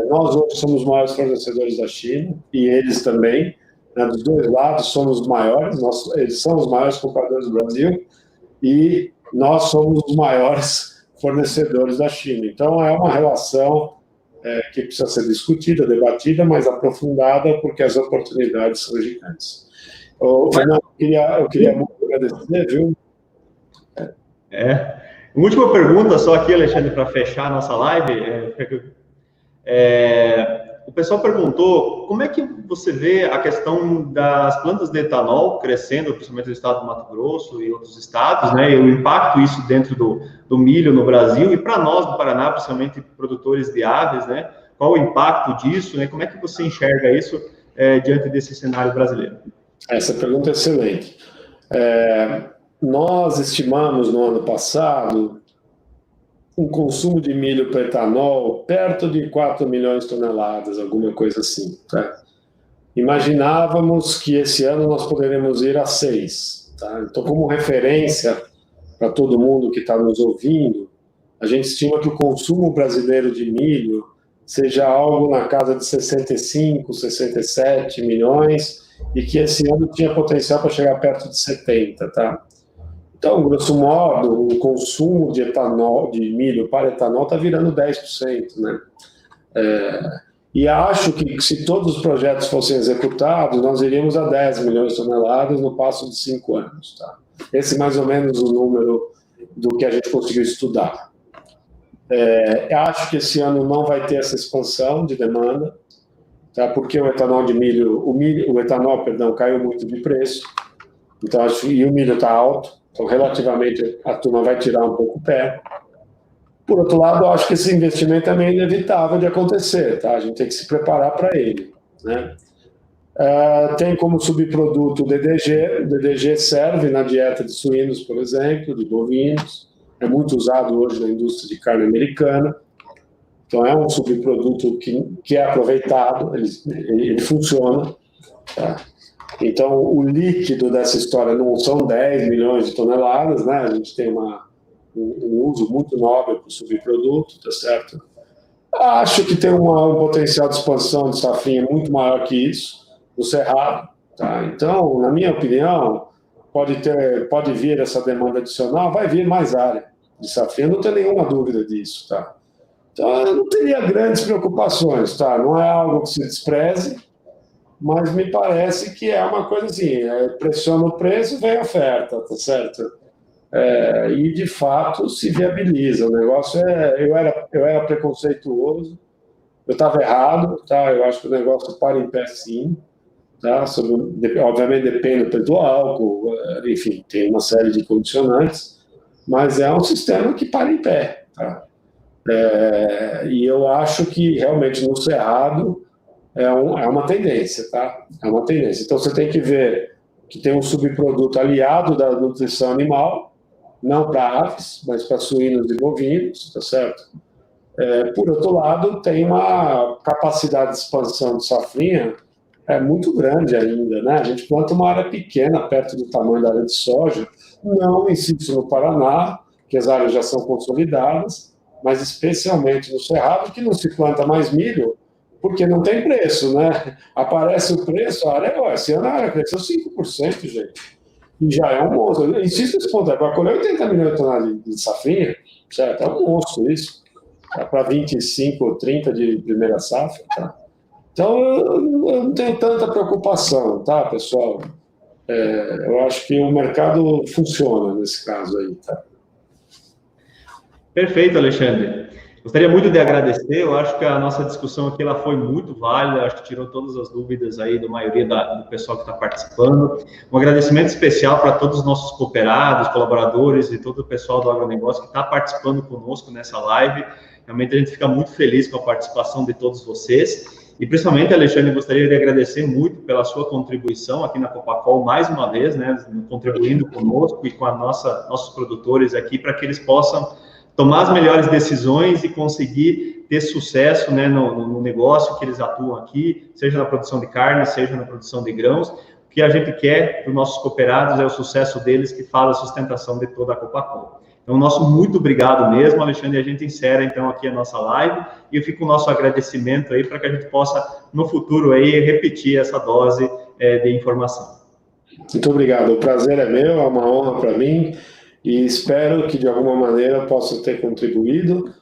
Nós hoje somos os maiores fornecedores da China, e eles também, né, dos dois lados somos os maiores, eles são os maiores compradores do Brasil, e nós somos os maiores fornecedores da China. Então, é uma relação que precisa ser discutida, debatida, mas aprofundada, porque as oportunidades são gigantes. Fernando, eu queria muito agradecer, viu? Uma última pergunta só aqui, Alexandre, para fechar a nossa live. O pessoal perguntou como é que você vê a questão das plantas de etanol crescendo, principalmente no estado do Mato Grosso e outros estados, né, e o impacto isso dentro do milho no Brasil, e para nós do Paraná, principalmente produtores de aves, né, qual o impacto disso, né, como é que você enxerga isso diante desse cenário brasileiro? Essa pergunta é excelente. Nós estimamos no ano passado um consumo de milho para etanol perto de 4 milhões de toneladas, alguma coisa assim. Tá? Imaginávamos que esse ano nós poderemos ir a 6. Tá? Então, como referência para todo mundo que está nos ouvindo, a gente estima que o consumo brasileiro de milho seja algo na casa de 65, 67 milhões, e que esse ano tinha potencial para chegar perto de 70. Tá? Então, grosso modo, o consumo de etanol, de milho para etanol está virando 10%, né? E acho que se todos os projetos fossem executados, nós iríamos a 10 milhões de toneladas no passo de 5 anos. Tá? Esse é mais ou menos o número do que a gente conseguiu estudar. Acho que esse ano não vai ter essa expansão de demanda, tá? Porque o etanol, caiu muito de preço, então, e o milho está alto. Então, relativamente, a turma vai tirar um pouco o pé. Por outro lado, eu acho que esse investimento é meio inevitável de acontecer, tá? A gente tem que se preparar para ele, né? Tem como subproduto o DDG. O DDG serve na dieta de suínos, por exemplo, de bovinos. É muito usado hoje na indústria de carne americana. Então, é um subproduto que é aproveitado, ele funciona. Tá? Então, o líquido dessa história não são 10 milhões de toneladas, né? A gente tem um uso muito nobre para o subproduto, tá certo? Acho que tem um potencial de expansão de safrinha muito maior que isso, no Cerrado. Tá? Então, na minha opinião, pode vir essa demanda adicional, vai vir mais área de safrinha, não tenho nenhuma dúvida disso. Tá? Então, eu não teria grandes preocupações, tá? Não é algo que se despreze, mas me parece que é uma coisa assim, pressiona o preço, vem a oferta, tá certo? E, de fato, se viabiliza. O negócio eu era preconceituoso, eu estava errado, tá? Eu acho que o negócio para em pé, sim. Tá? Obviamente, depende do álcool, enfim, tem uma série de condicionantes, mas é um sistema que para em pé. Tá? E eu acho que, realmente, no Cerrado, é uma tendência, tá? É uma tendência. Então, você tem que ver que tem um subproduto aliado da nutrição animal, não para aves, mas para suínos e bovinos, tá certo? Por outro lado, tem uma capacidade de expansão de safrinha muito grande ainda, né? A gente planta uma área pequena, perto do tamanho da área de soja, não insisto no Paraná, que as áreas já são consolidadas, mas especialmente no Cerrado, que não se planta mais milho, porque não tem preço, né? Aparece o preço, a área, esse ano a área cresceu 5%, gente. E já é um monstro. Eu insisto nesse ponto, para colher 80 milhões de toneladas de safrinha, certo? É um monstro isso. Para 25 ou 30 de primeira safra, tá? Então, eu não tenho tanta preocupação, tá, pessoal? Eu acho que o mercado funciona nesse caso aí, tá? Perfeito, Alexandre. Gostaria muito de agradecer, eu acho que a nossa discussão aqui ela foi muito válida, acho que tirou todas as dúvidas aí da maioria do pessoal que está participando. Um agradecimento especial para todos os nossos cooperados, colaboradores e todo o pessoal do agronegócio que está participando conosco nessa live. Realmente a gente fica muito feliz com a participação de todos vocês. E principalmente, Alexandre, gostaria de agradecer muito pela sua contribuição aqui na Copacol, mais uma vez, né, contribuindo conosco e com nossos produtores aqui, para que eles possam tomar as melhores decisões e conseguir ter sucesso, né, no negócio que eles atuam aqui, seja na produção de carne, seja na produção de grãos. O que a gente quer para os nossos cooperados é o sucesso deles, que faz a sustentação de toda a Copacol. Então, nosso muito obrigado mesmo, Alexandre, e a gente encerra, então, aqui a nossa live, e fica o nosso agradecimento aí para que a gente possa, no futuro, aí, repetir essa dose de informação. Muito obrigado, o prazer é meu, é uma honra para mim, e espero que, de alguma maneira, possa ter contribuído,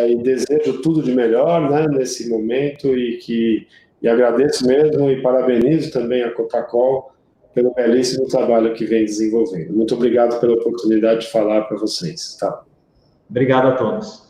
e desejo tudo de melhor, né, nesse momento, e agradeço mesmo, e parabenizo também a Copacol pelo belíssimo trabalho que vem desenvolvendo. Muito obrigado pela oportunidade de falar para vocês. Tá? Obrigado a todos.